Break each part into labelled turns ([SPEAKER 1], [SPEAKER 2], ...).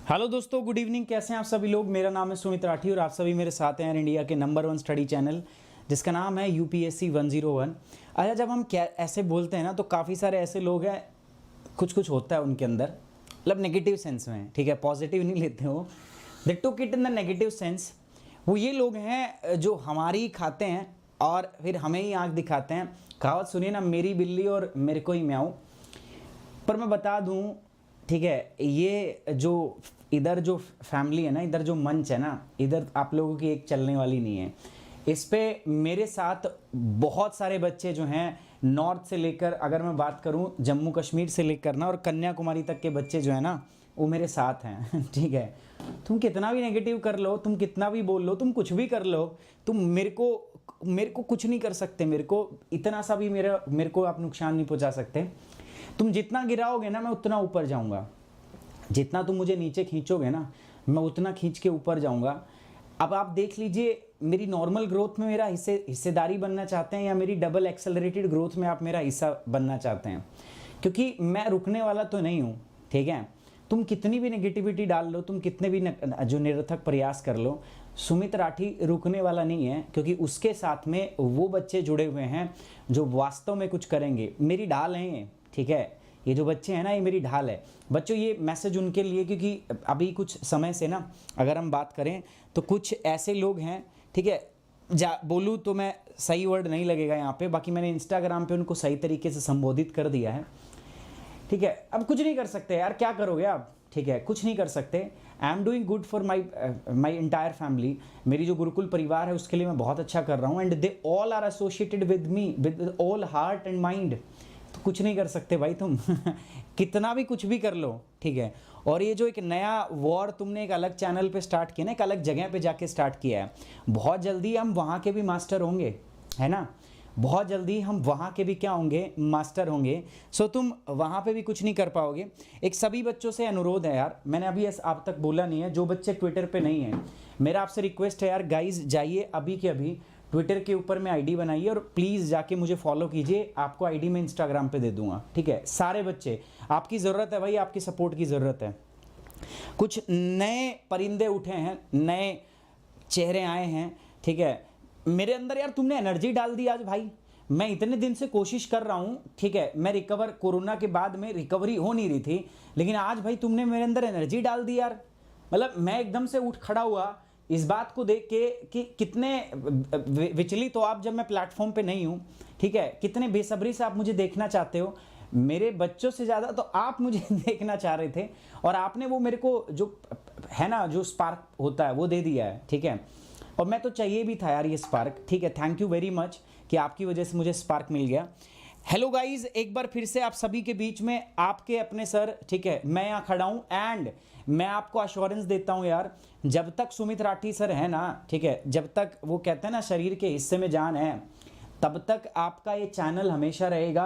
[SPEAKER 1] Hello दोस्तों, good evening. कैसे हैं आप सभी लोग। मेरा नाम है सुमित राठी और आप सभी मेरे साथ हैं इंडिया के नंबर 1 स्टडी चैनल जिसका नाम है यूपीएससी 101। अच्छा, जब हम क्या ऐसे बोलते हैं ना तो काफ़ी सारे ऐसे लोग हैं, कुछ कुछ होता है उनके अंदर, मतलब नेगेटिव सेंस में, ठीक है, पॉजिटिव नहीं लेते हो, they took it in the negative sense. वो ये लोग हैं जो हमारी खाते हैं और फिर हमें ही आँख दिखाते हैं। कहावत सुनिए ना, मेरी बिल्ली और मेरे को ही म्याऊं। पर मैं बता दूं, ठीक है, ये जो इधर जो फैमिली है ना, इधर जो मंच है ना, इधर आप लोगों की एक चलने वाली नहीं है। इस पे मेरे साथ बहुत सारे बच्चे जो हैं, नॉर्थ से लेकर, अगर मैं बात करूं जम्मू कश्मीर से लेकर ना और कन्याकुमारी तक के बच्चे जो है ना, वो मेरे साथ हैं। ठीक है, तुम कितना भी नेगेटिव कर लो, तुम कितना भी बोल लो, तुम कुछ भी कर लो, तुम मेरे को कुछ नहीं कर सकते। मेरे को इतना सा भी मेरे को आप नुकसान नहीं पहुंचा सकते। तुम जितना गिराओगे ना, मैं उतना ऊपर जाऊंगा। जितना तुम मुझे नीचे खींचोगे ना, मैं उतना खींच के ऊपर जाऊंगा। अब आप देख लीजिए, मेरी नॉर्मल ग्रोथ में मेरा हिस्सेदारी बनना चाहते हैं या मेरी डबल एक्सेलरेटेड ग्रोथ में आप मेरा हिस्सा बनना चाहते हैं, क्योंकि मैं रुकने वाला तो नहीं हूँ। ठीक है, तुम कितनी भी नेगेटिविटी डाल लो, तुम कितने भी जो निरर्थक प्रयास कर लो, सुमित राठी रुकने वाला नहीं है, क्योंकि उसके साथ में वो बच्चे जुड़े हुए हैं जो वास्तव में कुछ करेंगे। मेरी ढाल है ये, ठीक है, ये जो बच्चे हैं ना, ये मेरी ढाल है। बच्चों, ये मैसेज उनके लिए, क्योंकि अभी कुछ समय से ना अगर हम बात करें तो कुछ ऐसे लोग हैं, ठीक है, बोलूँ तो मैं सही वर्ड नहीं लगेगा यहाँ पे, बाकी मैंने इंस्टाग्राम पे उनको सही तरीके से संबोधित कर दिया है। ठीक है, अब कुछ नहीं कर सकते यार, क्या करोगे आप। ठीक है, कुछ नहीं कर सकते। I am doing good for my entire family. मेरी जो गुरुकुल परिवार है उसके लिए मैं बहुत अच्छा कर रहा हूँ, and they all are associated with me with all heart and mind. तो कुछ नहीं कर सकते भाई तुम कितना भी कुछ भी कर लो, ठीक है। और ये जो एक नया वॉर तुमने एक अलग चैनल पे स्टार्ट किया ना, एक अलग जगह पे जाके स्टार्ट किया है, बहुत जल्दी हम वहाँ के भी मास्टर होंगे, है ना, बहुत जल्दी हम वहाँ के भी क्या होंगे, मास्टर होंगे। सो तुम वहाँ पे भी कुछ नहीं कर पाओगे। एक सभी बच्चों से अनुरोध है यार, मैंने अभी आप तक बोला नहीं है, जो बच्चे ट्विटर पे नहीं हैं, मेरा आपसे रिक्वेस्ट है यार गाइज, जाइए अभी के अभी ट्विटर के ऊपर में आईडी बनाइए और प्लीज़ जाके मुझे फॉलो कीजिए। आपको आईडी मैं इंस्टाग्राम पे दे दूंगा, ठीक है। सारे बच्चे, आपकी ज़रूरत है भाई, आपकी सपोर्ट की ज़रूरत है। कुछ नए परिंदे उठे हैं, नए चेहरे आए हैं, ठीक है। मेरे अंदर यार तुमने एनर्जी डाल दी आज भाई। मैं इतने दिन से कोशिश कर रहा हूँ, ठीक है, मैं रिकवर, कोरोना के बाद में रिकवरी हो नहीं रही थी, लेकिन आज भाई तुमने मेरे अंदर एनर्जी डाल दी यार। मतलब मैं एकदम से उठ खड़ा हुआ इस बात को देख के कि कितने विचलित हो आप जब मैं प्लेटफॉर्म पे नहीं हूँ, ठीक है। कितने बेसब्री से आप मुझे देखना चाहते हो, मेरे बच्चों से ज़्यादा तो आप मुझे देखना चाह रहे थे, और आपने वो मेरे को जो है ना, जो स्पार्क होता है वो दे दिया है, ठीक है। और मैं तो चाहिए भी था यार ये स्पार्क, ठीक है। थैंक यू वेरी मच कि आपकी वजह से मुझे स्पार्क मिल गया। हेलो गाइज, एक बार फिर से आप सभी के बीच में आपके अपने सर, ठीक है, मैं यहाँ खड़ा हूँ, एंड मैं आपको अश्योरेंस देता हूँ यार, जब तक सुमित राठी सर है ना, ठीक है, जब तक वो कहते हैं ना शरीर के हिस्से में जान है, तब तक आपका ये चैनल हमेशा रहेगा,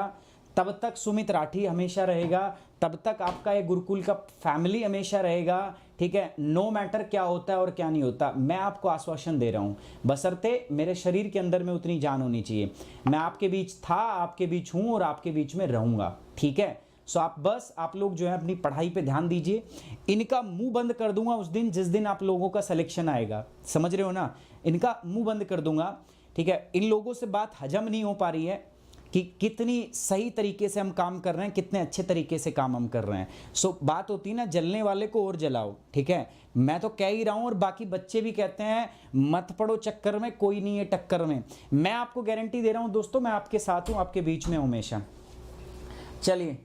[SPEAKER 1] तब तक सुमित राठी हमेशा रहेगा, तब तक आपका ये गुरुकुल का फैमिली हमेशा रहेगा, ठीक है। नो मैटर क्या होता है और क्या नहीं होता, मैं आपको आश्वासन दे रहा हूँ, बशर्ते मेरे शरीर के अंदर में उतनी जान होनी चाहिए। मैं आपके बीच था, आपके बीच हूँ और आपके बीच में रहूँगा, ठीक है। सो आप लोग जो है अपनी पढ़ाई पे ध्यान दीजिए। इनका मुंह बंद कर दूंगा उस दिन जिस दिन आप लोगों का सिलेक्शन आएगा, समझ रहे हो ना, इनका मुंह बंद कर दूंगा, ठीक है। इन लोगों से बात हजम नहीं हो पा रही है कि कितनी सही तरीके से हम काम कर रहे हैं, कितने अच्छे तरीके से काम हम कर रहे हैं। सो बात होती है ना, जलने वाले को और जलाओ, ठीक है। मैं तो कह ही रहा हूं और बाकी बच्चे भी कहते हैं मत पड़ो चक्कर में, कोई नहीं है टक्कर में। मैं आपको गारंटी दे रहा हूं दोस्तों, मैं आपके साथ हूं, आपके बीच में हमेशा। चलिए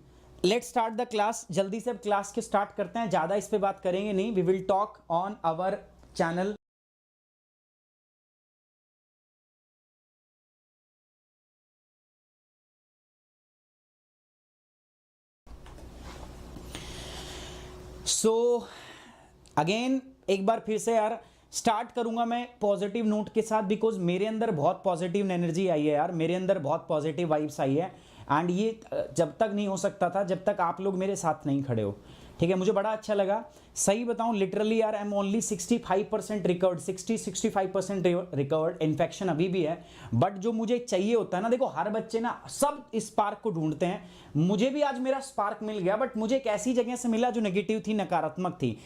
[SPEAKER 1] लेट्स स्टार्ट द क्लास। जल्दी से अब क्लास के स्टार्ट करते हैं, ज़्यादा इस पे बात करेंगे नहीं। We will talk on our channel. So again एक बार फिर से यार स्टार्ट करूंगा मैं पॉजिटिव नोट के साथ, बिकॉज मेरे अंदर बहुत पॉजिटिव एनर्जी आई है यार, मेरे अंदर बहुत पॉजिटिव वाइब्स आई है, एंड ये जब तक नहीं हो सकता था जब तक आप लोग मेरे साथ नहीं खड़े हो, ठीक है। मुझे बड़ा अच्छा लगा, सही बताऊं लिटरली यार, I am only 65% recovered, 65% recovered. Infection अभी भी है, बट जो मुझे चाहिए होता है ना, देखो हर बच्चे ना सब स्पार्क को ढूंढते हैं, मुझे भी आज मेरा स्पार्क मिल गया, बट मुझे एक ऐसी जगह से मिला जो नेगेटिव थी, नकारात्मक थी,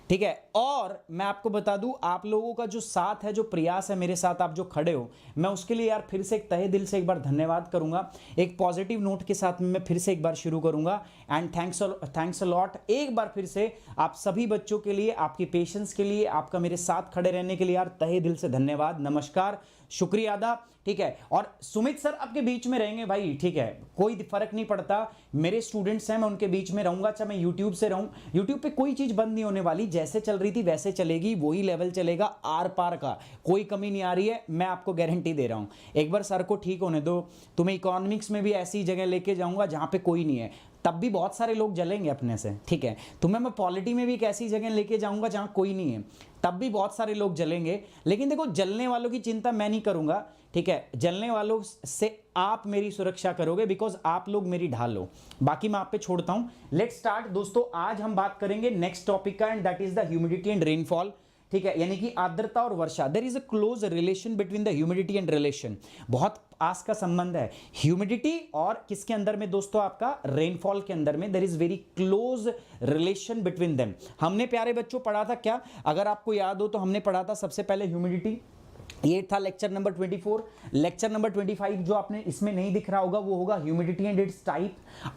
[SPEAKER 1] ठीक है। और मैं आपको बता दूं, आप लोगों का जो साथ है, जो प्रयास है मेरे साथ, आप जो खड़े हो, मैं उसके लिए यार फिर से एक तहे दिल से एक बार धन्यवाद करूंगा। एक पॉजिटिव नोट के साथ मैं फिर से एक बार शुरू करूंगा, एंड थैंक्स अ लॉट एक बार फिर से आप सभी बच्चों के लिए, आपकी पेशेंस के लिए, आपका मेरे साथ खड़े रहने के लिए यार तहे दिल से धन्यवाद, नमस्कार, शुक्रिया अदा, ठीक है। और सुमित सर आपके बीच में रहेंगे भाई, ठीक है, कोई फर्क नहीं पड़ता, मेरे स्टूडेंट्स हैं, मैं उनके बीच में रहूंगा, चाहे मैं यूट्यूब से रहूं, यूट्यूब पे कोई चीज बंद नहीं होने वाली, जैसे चल रही थी वैसे चलेगी, वही लेवल चलेगा, आर पार का कोई कमी नहीं आ रही है, मैं आपको गारंटी दे रहा हूं। एक बार सर को ठीक होने दो, तुम्हें इकोनॉमिक्स में भी ऐसी जगह लेके जाऊंगा जहां पे कोई नहीं है, तब भी बहुत सारे लोग जलेंगे अपने से, ठीक है। तुम्हें मैं पॉलिटी में भी एक ऐसी जगह लेके जाऊंगा जहां कोई नहीं है, तब भी बहुत सारे लोग जलेंगे, लेकिन देखो जलने वालों की चिंता मैं नहीं करूंगा, ठीक है। जलने वालों से आप मेरी सुरक्षा करोगे, बिकॉज आप लोग मेरी ढाल हो, बाकी मैं आप पे छोड़ता हूं। लेट्स स्टार्ट दोस्तों, आज हम बात करेंगे नेक्स्ट टॉपिक का, and that is the humidity and rainfall, ठीक है, यानी कि आर्द्रता और वर्षा। There is a close relation between the humidity and relation, बहुत पास का संबंध है ह्यूमिडिटी और किसके अंदर में दोस्तों, आपका रेनफॉल के अंदर में। There is very close relation between them. हमने प्यारे बच्चों पढ़ा था क्या, अगर आपको याद हो तो हमने पढ़ा था सबसे पहले ह्यूमिडिटी, ये था लेक्चर नंबर 24। लेक्चर नंबर 25 जो आपने इसमें नहीं दिख रहा होगा वो होगा ह्यूमिडिटी एंड इट्स टाइप।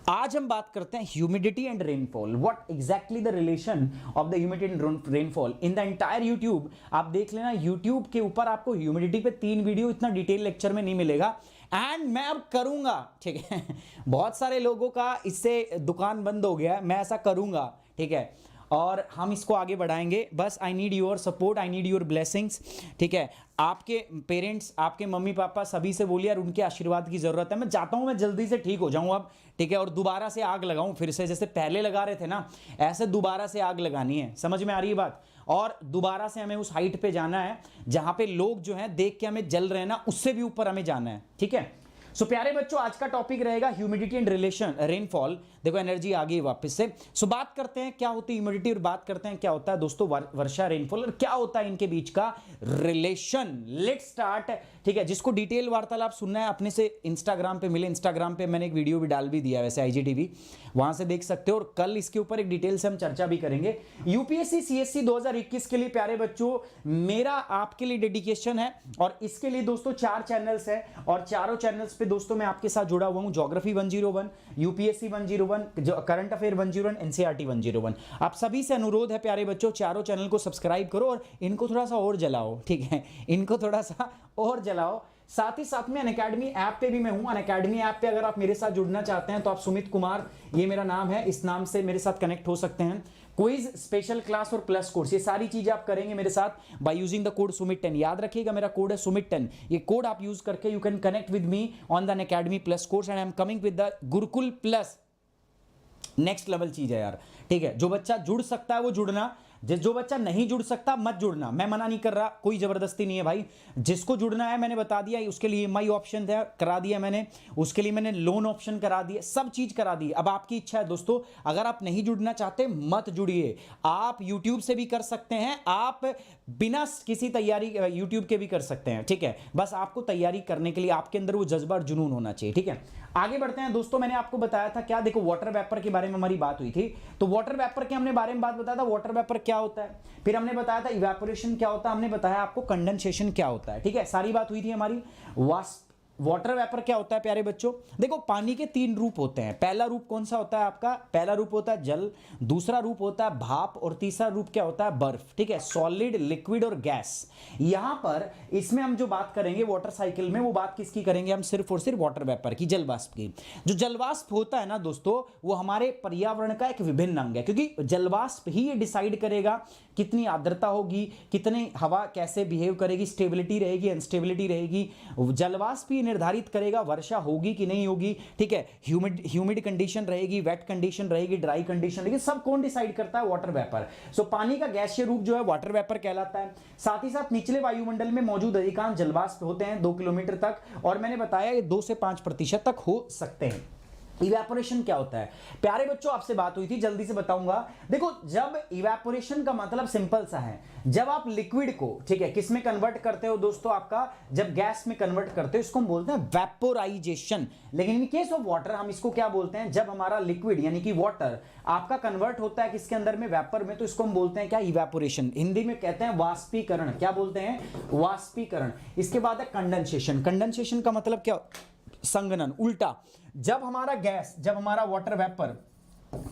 [SPEAKER 1] आज हम बात करते हैं humidity and rainfall, what exactly the relation of the humidity and rainfall in the entire YouTube. आप देख लेना यूट्यूब के ऊपर आपको ह्यूमिडिटी पे 3 वीडियो, इतना डिटेल लेक्चर में नहीं मिलेगा, एंड मैं अब करूंगा, ठीक है। बहुत सारे लोगों का इससे दुकान बंद हो गया, मैं ऐसा करूंगा, ठीक है। और हम इसको आगे बढ़ाएंगे। बस I need your support, I need your blessings, ठीक है। आपके पेरेंट्स, आपके मम्मी पापा सभी से बोलिए यार उनके आशीर्वाद की जरूरत है। मैं चाहता हूं मैं जल्दी से ठीक हो जाऊं अब, ठीक है, और दोबारा से आग लगाऊं फिर से, जैसे पहले लगा रहे थे ना ऐसे दोबारा से आग लगानी है। समझ में आ रही है बात? और दोबारा से हमें उस हाइट पे जाना है जहां पे लोग जो हैं देख के हमें जल रहे हैं ना, उससे भी ऊपर हमें जाना है, ठीक है। सो प्यारे बच्चों, आज का टॉपिक रहेगा ह्यूमिडिटी एंड रिलेशन रेनफॉल। देखो एनर्जी आ गई वापस से। सो बात करते हैं क्या होती है ह्यूमिडिटी और बात करते हैं क्या होता है दोस्तों वर्षा, रेनफॉल, और क्या होता है इनके बीच का रिलेशन। लेट्स स्टार्ट, ठीक है। जिसको डिटेल वार्तालाप सुनना है अपने से इंस्टाग्राम पे मिले, इंस्टाग्राम पे मैंने एक वीडियो भी डाल भी दिया है वैसे IGTV, वहां से देख सकते हो। और कल इसके ऊपर एक डिटेल से हम चर्चा भी करेंगे। यूपीएससी CSC 2021 के लिए प्यारे बच्चों मेरा आपके लिए डेडिकेशन है, और इसके लिए दोस्तों 4 चैनल्स है, और चारों चैनल्स पे दोस्तों मैं आपके साथ जुड़ा हुआ हूं। Geography 101, UPSC 101, current affair 101, NCERT 101। आप सभी से अनुरोध है प्यारे बच्चों, चारों चैनल को सब्सक्राइब करो और इनको थोड़ा सा और जलाओ, ठीक है, इनको थोड़ा सा और जलाओ। साथ ही साथ में अनअकैडमी ऐप पे भी मैं हूं। अनअकैडमी ऐप पे अगर आप मेरे साथ जुड़ना चाहते हैं तो आप सुमित कुमार, ये मेरा नाम है, इस नाम से मेरे साथ कनेक्ट हो सकते हैं। क्विज, स्पेशल क्लास और प्लस कोर्स, ये सारी चीजें आप करेंगे मेरे साथ बाय यूजिंग द कोड सुमित10। याद रखिएगा मेरा कोड है सुमित10। ये कोड आप यूज करके you can connect with me on the Unacademy plus course, and I am coming with the Gurukul plus. Next level चीज है यार, ठीक है। जो बच्चा जुड़ सकता है वो जुड़ना, जो बच्चा नहीं जुड़ सकता मत जुड़ना। मैं मना नहीं कर रहा, कोई जबरदस्ती नहीं है भाई। जिसको जुड़ना है मैंने बता दिया, उसके लिए EMI ऑप्शन करा दिया मैंने, उसके लिए मैंने लोन ऑप्शन करा दिया, सब चीज करा दी। अब आपकी इच्छा है दोस्तों, अगर आप नहीं जुड़ना चाहते मत जुड़िए। आप YouTube से भी कर सकते हैं, आप बिना किसी तैयारी YouTube के भी कर सकते हैं, ठीक है। बस आपको तैयारी करने के लिए आपके अंदर वो जज्बा और जुनून होना चाहिए, ठीक है। आगे बढ़ते हैं दोस्तों। मैंने आपको बताया था क्या, देखो वाटर वेपर के बारे में हमारी बात हुई थी, तो वाटर वेपर के हमने बारे में बात बताया था, वाटर वेपर क्या होता है, फिर हमने बताया था इवेपोरेशन क्या होता है, हमने बताया आपको कंडेंसेशन क्या होता है, ठीक है। सारी बात हुई थी हमारी। वाटर वेपर क्या होता है प्यारे बच्चों? देखो पानी के 3 रूप होते हैं। पहला रूप कौन सा होता है आपका? पहला रूप होता है जल, दूसरा रूप होता है भाप, और तीसरा रूप क्या होता है? बर्फ, ठीक है। सॉलिड, लिक्विड और गैस। यहां पर इसमें हम जो बात करेंगे वाटर साइकिल में, वो बात किसकी करेंगे हम? सिर्फ और सिर्फ वाटर वेपर की, जलवाष्प की। जो जलवाष्प होता है ना दोस्तों, वो हमारे पर्यावरण का एक विभिन्न अंग है, क्योंकि जलवाष्प ही ये डिसाइड करेगा कितनी आर्द्रता होगी, कितनी हवा कैसे बिहेव करेगी, स्टेबिलिटी रहेगी, अनस्टेबिलिटी रहेगी। जलवाष्प ही निर्धारित करेगा वर्षा होगी कि नहीं होगी, ठीक है। ह्यूमिड कंडीशन रहेगी, वेट कंडीशन रहेगी, ड्राई कंडीशन रहेगी, सब कौन डिसाइड करता है? Water vapour. सो पानी का गैसीय रूप जो है वाटर वेपर कहलाता है। साथ ही साथ निचले वायुमंडल में मौजूद अधिकांश जलवाष्प होते हैं 2 किलोमीटर तक, और मैंने बताया ये 2 से 5% तक हो सकते हैं। इवेपोरेशन क्या होता है प्यारे बच्चों? आपसे बात हुई थी, जल्दी से बताऊंगा। देखो जब इवेपोरेशन का मतलब सिंपल सा है, जब आप लिक्विड को, ठीक है, किस में कन्वर्ट करते हो दोस्तों? आपका जब गैस में कन्वर्ट करते हो, इसको हम बोलते हैं वेपोराइजेशन। लेकिन इन केस ऑफ वाटर हम इसको क्या बोलते हैं? जब हमारा लिक्विड यानी कि वाटर आपका कन्वर्ट होता है किसके अंदर में? वेपर में, तो इसको हम बोलते हैं क्या? इवेपोरेशन। हिंदी में कहते हैं वाष्पीकरण। क्या बोलते हैं? वाष्पीकरण। इसके बाद है कंडेंसेशन। कंडेंसेशन का मतलब क्या? संघनन। उल्टा, जब हमारा गैस, जब हमारा वाटर वेपर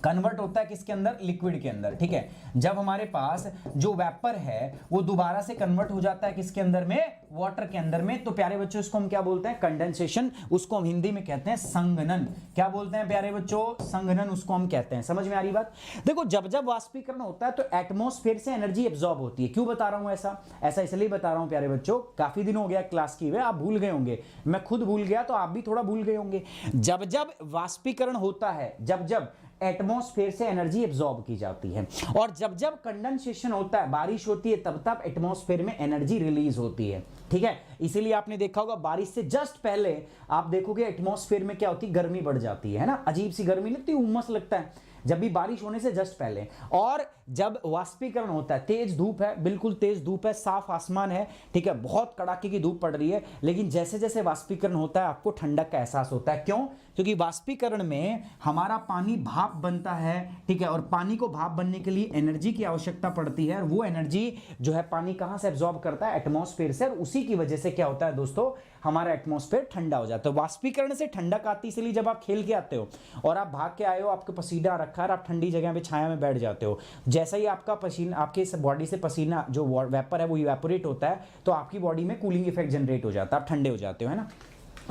[SPEAKER 1] कन्वर्ट होता है किसके अंदर? लिक्विड के अंदर, ठीक है। जब हमारे पास जो वेपर है वो दोबारा से कन्वर्ट हो जाता है किसके अंदर में? वाटर के अंदर में, तो प्यारे बच्चों इसको हम क्या बोलते हैं? कंडेंसेशन। उसको हम हिंदी में कहते हैं संघनन। क्या बोलते हैं प्यारे बच्चों? संघनन उसको हम कहते हैं। समझ में आ रही बात? देखो जब जब वाष्पीकरण होता है तो एटमॉस्फेयर से एनर्जी एब्जॉर्ब होती है। क्यों बता रहा हूं ऐसा इसलिए बता रहा हूं प्यारे बच्चों, काफी दिन हो गया क्लास की हुए, आप भूल गए होंगे, मैं खुद भूल गया तो आप भी थोड़ा भूल गए होंगे। जब जब वाष्पीकरण होता है, जब जब एटमॉस्फेयर से एनर्जी एब्जॉर्ब की जाती है, और जब जब कंडेंसेशन होता है, बारिश होती है, तब तब एटमॉस्फेयर में एनर्जी रिलीज होती है, ठीक है। इसीलिए आपने देखा होगा बारिश से जस्ट पहले आप देखोगे एटमॉस्फेयर में क्या होती है? गर्मी बढ़ जाती है ना, अजीब सी गर्मी लगती है, उमस लगता है जब भी बारिश होने से जस्ट पहले। और जब वाष्पीकरण होता है, तेज धूप है, बिल्कुल तेज धूप है, साफ आसमान है, ठीक है, बहुत कड़ाके की धूप पड़ रही है, लेकिन जैसे जैसे वाष्पीकरण होता है आपको ठंडक का एहसास होता है। क्यों? क्योंकि वाष्पीकरण में हमारा पानी भाप बनता है, ठीक है, और पानी को भाप बनने के लिए एनर्जी की आवश्यकता पड़ती है, और वो एनर्जी जो है पानी कहां से एब्जॉर्ब करता है? एटमॉस्फेयर से, और उसी की वजह से क्या होता है दोस्तों? हमारा एटमॉस्फेयर ठंडा हो जाता है। वाष्पीकरण से ठंडक आती है, इसलिए जब आप खेल के आते हो और आप भाग के आए हो, आपके पसीना रखा है, आप ठंडी जगह पे छाया में बैठ जाते हो, जैसा ही आपका पसीना, आपके बॉडी से पसीना जो वेपर है वो इवेपोरेट होता है, तो आपकी बॉडी में कूलिंग इफेक्ट जनरेट हो जाता है, आप ठंडे हो जाते हो, है ना।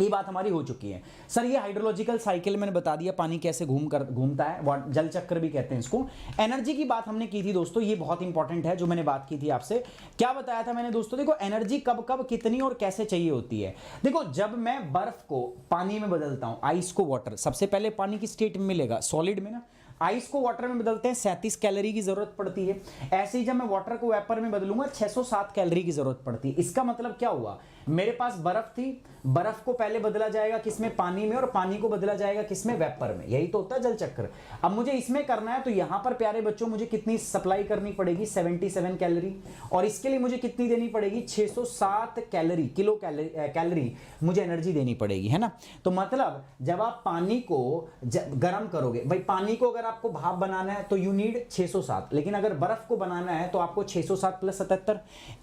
[SPEAKER 1] ये बात हमारी हो चुकी है। सर ये हाइड्रोलॉजिकल साइकिल मैंने बता दिया, पानी कैसे घूमता है, जल चक्र भी कहते हैं इसको। एनर्जी की बात हमने की थी दोस्तों, ये बहुत इंपॉर्टेंट है जो मैंने बात की थी आपसे। क्या बताया था मैंने दोस्तों, देखो एनर्जी कब कब कितनी और कैसे चाहिए होती है। देखो जब मैं बर्फ को पानी में बदलता हूं, आइस को वाटर, सबसे पहले पानी की स्टेट में मिलेगा सॉलिड में ना, आइस को वाटर में बदलते हैं 37 कैलोरी की जरूरत पड़ती है। ऐसे ही जब मैं वाटर को वेपर में बदलूंगा 607 कैलोरी की जरूरत पड़ती है। इसका मतलब क्या हुआ, मेरे पास बर्फ थी, बर्फ को पहले बदला जाएगा किसमें, पानी में, और पानी को बदला जाएगा किसमें, वेपर में। यही तो होता है जल चक्र। अब मुझे इसमें करना है तो यहां पर प्यारे बच्चों मुझे कितनी सप्लाई करनी पड़ेगी, 77 कैलोरी, और इसके लिए मुझे कितनी देनी पड़ेगी, 607 कैलोरी, किलो कैलोरी मुझे एनर्जी देनी पड़ेगी, है ना। तो मतलब जब आप पानी को गर्म करोगे, भाई पानी को अगर आपको भाप बनाना है तो यू नीड 607, लेकिन अगर बर्फ को बनाना है तो आपको 607 प्लस 77,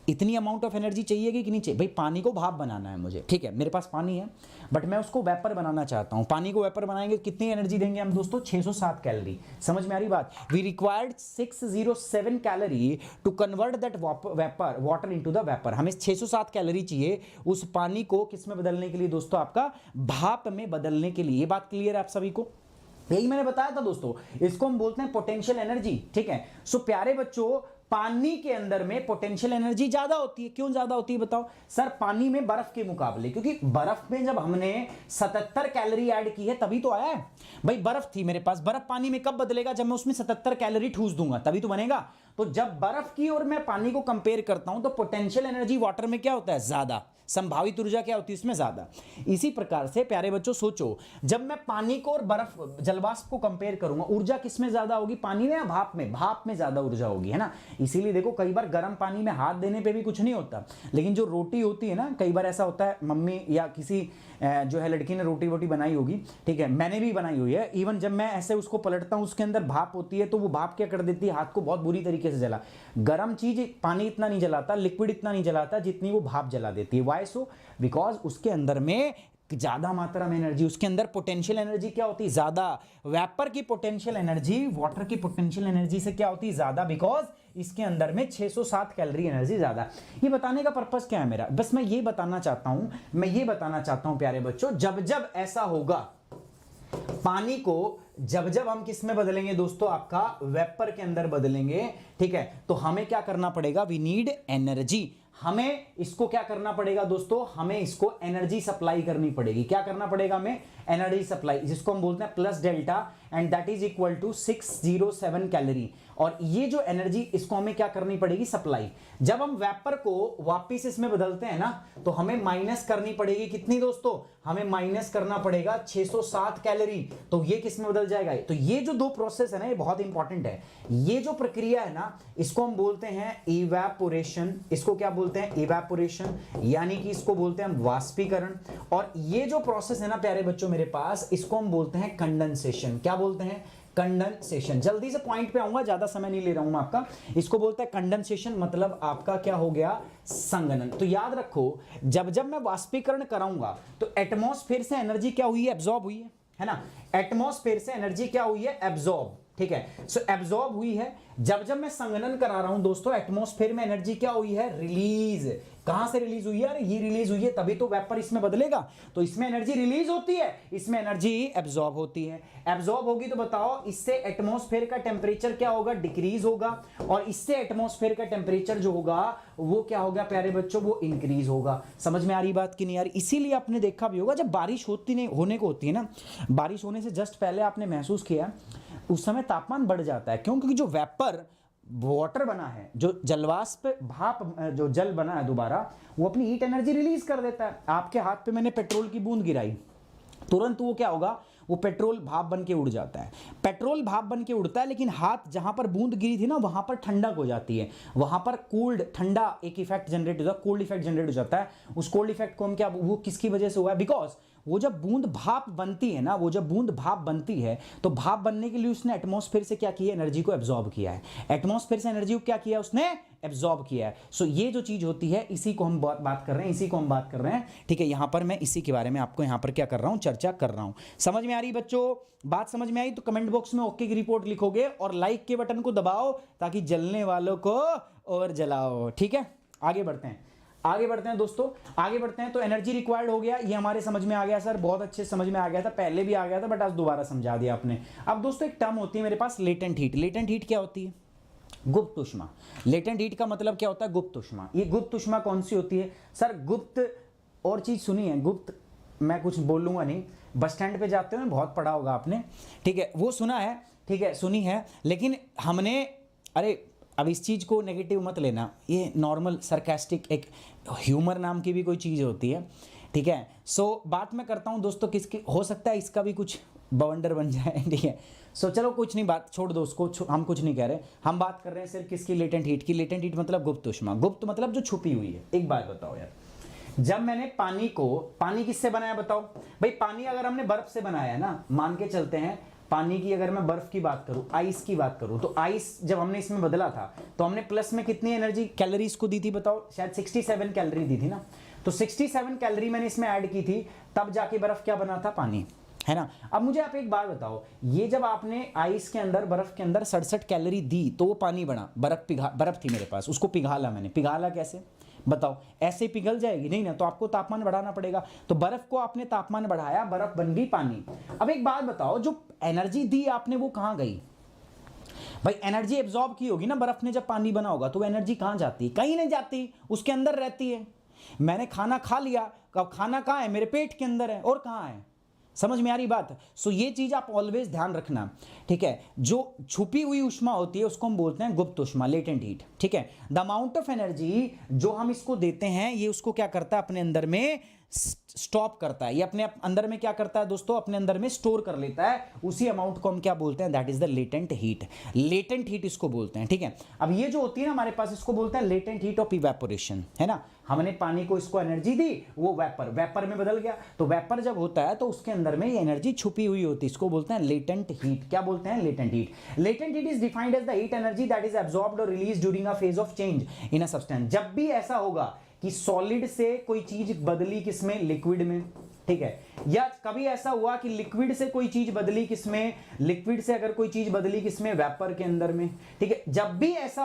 [SPEAKER 1] इतनी अमाउंट ऑफ एनर्जी चाहिए कि नहीं चाहिए। भाई पानी को भाप बनाना है मुझे, ठीक है, मेरे पास पानी है बट मैं उसको वेपर बनाना चाहता हूं। पानी को वेपर बनाएंगे कितनी एनर्जी देंगे हम दोस्तों, 607 कैलोरी। समझ में आ रही बात। We required 607 calorie to convert that vapour water into the vapour. हमें 607 कैलोरी चाहिए उस पानी को किस में बदलने के लिए दोस्तों, आपका भाप में बदलने के लिए। ये बात क्लियर है आप सभी को। यही मैंने बताया था दोस्तों, इसको हम बोलते हैं पोटेंशियल एनर्जी, ठीक है। सो प्यारे बच्चों पानी के अंदर में पोटेंशियल एनर्जी ज्यादा होती है। क्यों ज्यादा होती है बताओ सर, पानी में बर्फ के मुकाबले, क्योंकि बर्फ में जब हमने 77 कैलोरी ऐड की है तभी तो आया है। भाई बर्फ थी मेरे पास, बर्फ पानी में कब बदलेगा, जब मैं उसमें 77 कैलोरी ठूस दूंगा तभी तो बनेगा। तो जब बर्फ की और मैं पानी को कंपेयर करता हूं तो पोटेंशियल एनर्जी वाटर में क्या होता है, ज्यादा, संभावित ऊर्जा क्या होती है उसमें ज्यादा। इसी प्रकार से प्यारे बच्चों सोचो, जब मैं पानी को और बर्फ जलवाष्प को कंपेयर करूंगा, ऊर्जा किसमें ज्यादा होगी, पानी में या भाप में, भाप में ज्यादा ऊर्जा होगी, है ना। इसीलिए देखो कई बार गर्म पानी में हाथ देने पे भी कुछ नहीं होता, लेकिन जो रोटी होती है ना, कई बार ऐसा होता है मम्मी या किसी जो है लड़की ने रोटी वोटी बनाई होगी, ठीक है, मैंने भी बनाई हुई है, इवन जब मैं ऐसे उसको पलटता हूं उसके अंदर भाप होती है तो वो भाप क्या कर देती है, हाथ को बहुत बुरी तरीके से जला। गर्म चीज पानी इतना नहीं जलाता, लिक्विड इतना नहीं जलाता जितनी वो भाप जला देती है। वाई सो, बिकॉज उसके अंदर में ज्यादा मात्रा में एनर्जी, उसके अंदर पोटेंशियल एनर्जी क्या होती है, ज्यादा। वेपर की पोटेंशियल एनर्जी वाटर की पोटेंशियल एनर्जी से क्या होती है, ज्यादा, बिकॉज इसके अंदर में 607 कैलोरी एनर्जी ज्यादा। ये बताने का पर्पस क्या है मेरा, बस मैं ये बताना चाहता हूं प्यारे बच्चों, जब जब ऐसा होगा, पानी को जब जब हम किस में बदलेंगे दोस्तों, आपका वेपर के अंदर बदलेंगे, ठीक है, तो हमें क्या करना पड़ेगा, वी नीड एनर्जी। हमें इसको क्या करना पड़ेगा दोस्तों, हमें इसको एनर्जी सप्लाई करनी पड़ेगी। क्या करना पड़ेगा हमें, एनर्जी सप्लाई, जिसको हम बोलते हैं plus delta, and that is equal to 607 calorie. और ये जो एनर्जी, इसको हमें क्या करनी पड़ेगी, सप्लाई। जब हम वेपर को वापिस इसमें बदलते हैं ना, तो हमें माइनस करनी पड़ेगी कितनी दोस्तों, हमें माइनस करना पड़ेगा 607 कैलोरी। तो ये किस में बदल जाएगा। तो ये जो दो प्रोसेस है ना, ये बहुत इंपॉर्टेंट है। ये जो प्रक्रिया है ना, इसको हम बोलते हैं इवेपोरेशन। इसको क्या बोलते हैं, इवेपोरेशन, यानी कि इसको बोलते हैं हम वाष्पीकरण। और ये जो प्रोसेस है ना प्यारे बच्चों मेरे पास, इसको हम बोलते हैं कंडेंसेशन। क्या बोलते हैं, कंडेंसेशन। जल्दी से पॉइंट पे आऊंगा, ज्यादा समय नहीं ले रहा हूं मैं आपका। इसको बोलते हैं कंडेंसेशन, मतलब आपका क्या हो गया, संघनन। तो याद रखो, जब जब मैं वाष्पीकरण कराऊंगा तो एटमॉस्फेयर से एनर्जी क्या हुई है, एब्जॉर्ब हुई है ना। एटमॉस्फेयर से एनर्जी क्या हुई है, एब्जॉर्ब, ठीक है। सो एब्जॉर्ब हुई है। जब जब मैं संघनन करा रहा हूं दोस्तों, एटमॉस्फेयर में एनर्जी क्या हुई है, रिलीज। कहां से रिलीज हुई है, अरे ये रिलीज हुई है, तभी तो वेपर इसमें बदलेगा। तो इसमें एनर्जी रिलीज होती है, इसमें एनर्जी एब्जॉर्ब होती है। एब्जॉर्ब होगी तो बताओ, इससे एटमॉस्फेयर का टेम्परेचर क्या होगा, डिक्रीज होगा, और इससे एटमॉस्फेयर का टेम्परेचर जो होगा वो क्या होगा प्यारे बच्चों, वो इंक्रीज होगा। समझ में आ रही बात कि नहीं आ रही। इसीलिए आपने देखा भी होगा, जब बारिश होने को होती है ना, बारिश होने से जस्ट पहले आपने महसूस किया उस समय तापमान बढ़ जाता है। क्यों, क्योंकि जो वेपर वाटर बना है, जो जलवाष्प भाप, जो जल बना है दोबारा, वो अपनी हीट एनर्जी रिलीज कर देता है। आपके हाथ पे मैंने पेट्रोल की बूंद गिराई, तुरंत वो क्या होगा, वो पेट्रोल भाप बन के उड़ जाता है। पेट्रोल भाप बन के उड़ता है, लेकिन हाथ जहां पर बूंद गिरी थी ना, वहां पर ठंडक हो जाती है, वहां पर कोल्ड, ठंडा एक इफेक्ट जनरेट होता है, कोल्ड इफेक्ट जनरेट हो जाता है। उस कोल्ड इफेक्ट को हम क्या, वो किसकी वजह से हुआ है, बिकॉज वो जब बूंद भाप बनती है ना, वो जब बूंद भाप बनती है तो भाप बनने के लिए उसने एटमॉस्फेयर से क्या किया, एनर्जी को एब्जॉर्ब किया है। एटमॉस्फेयर से एनर्जी को क्या किया, उसने एब्जॉर्ब किया है। सो ये जो चीज होती है, इसी को हम बात कर रहे हैं, ठीक है। यहां पर मैं इसी के बारे में आपको यहां पर क्या कर रहा हूं, चर्चा कर रहा हूं। समझ में आ रही बच्चों, बात समझ में आई तो कमेंट बॉक्स में ओके की रिपोर्ट लिखोगे और लाइक के बटन को दबाओ ताकि जलने वालों को और जलाओ, ठीक है। आगे बढ़ते हैं। आगे बढ़ते हैं दोस्तों, आगे बढ़ते हैं। तो एनर्जी रिक्वायर्ड हो गया, ये हमारे समझ में आ गया सर, बहुत अच्छे समझ में आ गया था, पहले भी आ गया था बट आज दोबारा समझा दिया आपने। अब दोस्तों एक टर्म होती है मेरे पास, लेटेंट हीट। लेटेंट हीट क्या होती है? गुप्त ऊष्मा। लेटेंट हीट का मतलब क्या होता है? गुप्त ऊष्मा। ये गुप्त ऊष्मा कौन सी होती है सर? गुप्त और चीज सुनी है, गुप्त मैं कुछ बोलूंगा नहीं, बस स्टैंड पे जाते हुए बहुत पढ़ा होगा आपने, ठीक है, वो सुना है, ठीक है, सुनी है, लेकिन हमने, अरे अब इस चीज़ को नेगेटिव मत लेना, ये नॉर्मल सरकास्टिक एक ह्यूमर नाम की भी कोई चीज़ होती है, ठीक है। सो बात मैं करता हूँ दोस्तों किसकी, हो सकता है इसका भी कुछ बवंडर बन जाए, ठीक है। सो चलो कुछ नहीं, बात छोड़ दो उसको, हम कुछ नहीं कह रहे, हम बात कर रहे हैं सिर्फ किसकी? लेटेंट हीट की। लेटेंट हीट मतलब गुप्त ऊष्मा। गुप्त मतलब जो छुपी हुई है। एक बात बताओ यार, जब मैंने पानी को, पानी किससे बनाया बताओ भाई? पानी अगर हमने बर्फ से बनाया है ना, मान के चलते हैं पानी की, अगर मैं बर्फ की बात करूं, आइस की बात करूं, तो आइस जब हमने इसमें बदला था तो हमने प्लस में कितनी एनर्जी कैलोरीज को दी थी बताओ? शायद 67 कैलोरी दी थी ना। तो 67 कैलोरी मैंने इसमें ऐड की थी, तब जाके बर्फ क्या बना था? पानी, है ना। अब मुझे आप एक बात बताओ, ये जब आपने आइस के अंदर, बर्फ के अंदर 67 कैलोरी दी तो वो पानी बना, बर्फ थी मेरे पास, उसको पिघाला मैंने। पिघाला कैसे बताओ? ऐसे ही पिघल जाएगी नहीं ना, तो आपको तापमान बढ़ाना पड़ेगा। तो बर्फ को आपने तापमान बढ़ाया, बर्फ बन गई पानी। अब एक बात बताओ, जो एनर्जी दी आपने वो कहां गई भाई? एनर्जी एब्जॉर्ब की होगी ना बर्फ ने, जब पानी बना होगा तो वो एनर्जी कहां जाती? कहीं नहीं जाती, उसके अंदर रहती है। मैंने खाना खा लिया, कब खाना कहां है? मेरे पेट के अंदर है, और कहां है? समझ में आ रही बात? सो ये चीज आप ऑलवेज ध्यान रखना, ठीक है। जो छुपी हुई ऊष्मा होती है उसको हम बोलते हैं गुप्त ऊष्मा, लेटेंट हीट, ठीक है। द अमाउंट ऑफ एनर्जी जो हम इसको देते हैं, ये उसको क्या करता है? अपने अंदर में स्टॉप करता है, ये अपने अंदर में क्या करता है दोस्तों? अपने अंदर में स्टोर कर लेता है। उसी अमाउंट को हम क्या बोलते हैं? That is the latent heat. Latent heat इसको बोलते हैं, ठीक है। अब ये जो होती है ना हमारे पास, इसको बोलते हैं लेटेंट हीट ऑफ इवेपोरेशन, है ना। हमने पानी को इसको एनर्जी दी, वो वेपर में बदल गया। तो वेपर जब होता है तो उसके अंदर में ये एनर्जी छुपी हुई होती है, इसको बोलते हैं लेटेंट हीट। क्या बोलते हैं? Latent heat. Latent heat is defined as the heat energy that is absorbed और release during a phase of change in a substance. जब भी ऐसा होगा कि सॉलिड से कोई चीज बदली किसमें? लिक्विड में, ठीक है। या कभी ऐसा हुआ कि लिक्विड से कोई चीज बदली किसमें? लिक्विड से अगर कोई चीज बदली किसमें? वेपर के अंदर में, ठीक है। जब भी ऐसा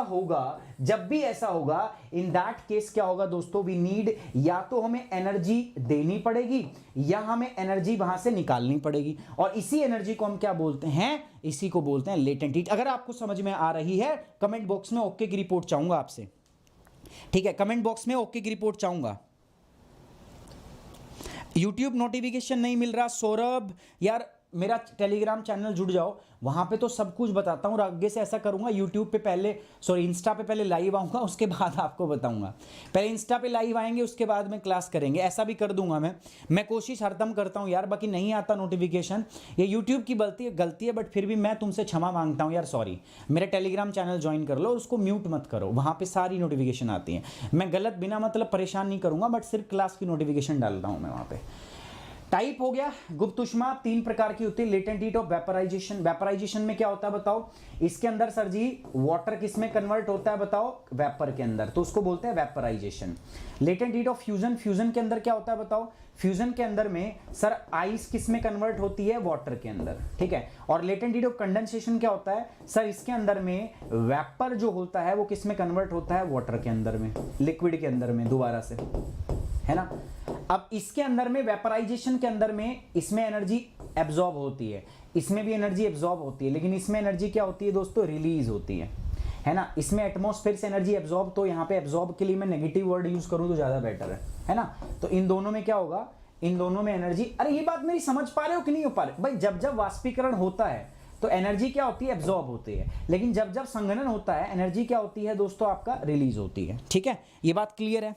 [SPEAKER 1] होगा, इन दैट केस क्या होगा दोस्तों? वी नीड, या तो हमें एनर्जी देनी पड़ेगी या हमें एनर्जी वहां से निकालनी पड़ेगी, और इसी एनर्जी को हम क्या बोलते हैं? इसी को बोलते हैं लेटेंट हीट। अगर आपको समझ में आ रही है, कमेंट बॉक्स में ओके की रिपोर्ट चाहूंगा आपसे, ठीक है। कमेंट बॉक्स में ओके की रिपोर्ट चाहूंगा। यूट्यूब नोटिफिकेशन नहीं मिल रहा सौरभ, यार मेरा टेलीग्राम चैनल जुड़ जाओ, वहां पे तो सब कुछ बताता हूँ। और आगे से ऐसा करूंगा, यूट्यूब पे पहले, सॉरी इंस्टा पे पहले लाइव आऊंगा, उसके बाद आपको बताऊंगा। पहले इंस्टा पे लाइव आएंगे, उसके बाद में क्लास करेंगे, ऐसा भी कर दूंगा मैं कोशिश हरदम करता हूँ यार, बाकी नहीं आता नोटिफिकेशन। ये यूट्यूब की गलती है, बट फिर भी मैं तुमसे क्षमा मांगता हूँ यार, सॉरी। मेरा टेलीग्राम चैनल ज्वाइन कर लो, उसको म्यूट मत करो, वहाँ पर सारी नोटिफिकेशन आती है। मैं गलत बिना मतलब परेशान नहीं करूँगा, बट सिर्फ क्लास की नोटिफिकेशन डाल रहा हूँ मैं वहाँ पर। टाइप हो गया गुप्त ऊष्मा, 3 प्रकार की होती है। Latent heat of vaporisation. Vaporisation में क्या होता है बताओ? इसके अंदर सर जी वाटर किस में कन्वर्ट होता है बताओ? वेपर के अंदर, तो उसको बोलते हैं vaporisation. Latent heat of fusion. Fusion के अंदर क्या होता है बताओ? फ्यूजन के अंदर में सर आइस किस में कन्वर्ट होती है? वाटर के अंदर, ठीक है। और लेटेंट हीट ऑफ कंडेंसेशन क्या होता है सर? इसके अंदर में वेपर जो होता है वो किस में कन्वर्ट होता है? वाटर के अंदर में, लिक्विड के अंदर में, दोबारा से, है ना। अब इसके अंदर में वेपराइजेशन के अंदर में इसमें एनर्जी एब्जॉर्ब होती है, इसमें भी एनर्जी एब्जॉर्ब होती है, लेकिन इसमें एनर्जी क्या होती है दोस्तों? रिलीज होती है ना। इसमें एटमॉस्फेयर से एनर्जी एब्जॉर्ब, तो यहाँ पे एब्जॉर्ब के लिए मैं नेगेटिव वर्ड यूज करूं तो ज्यादा बेटर है ना। तो इन दोनों में क्या होगा? इन दोनों में एनर्जी, अरे ये बात मेरी समझ पा रहे हो कि नहीं हो पा रहे भाई? जब वाष्पीकरण होता है तो एनर्जी क्या होती है? एब्जॉर्ब होती है। लेकिन जब संघनन होता है, एनर्जी क्या होती है दोस्तों? आपका रिलीज होती है, ठीक है। ये बात क्लियर है?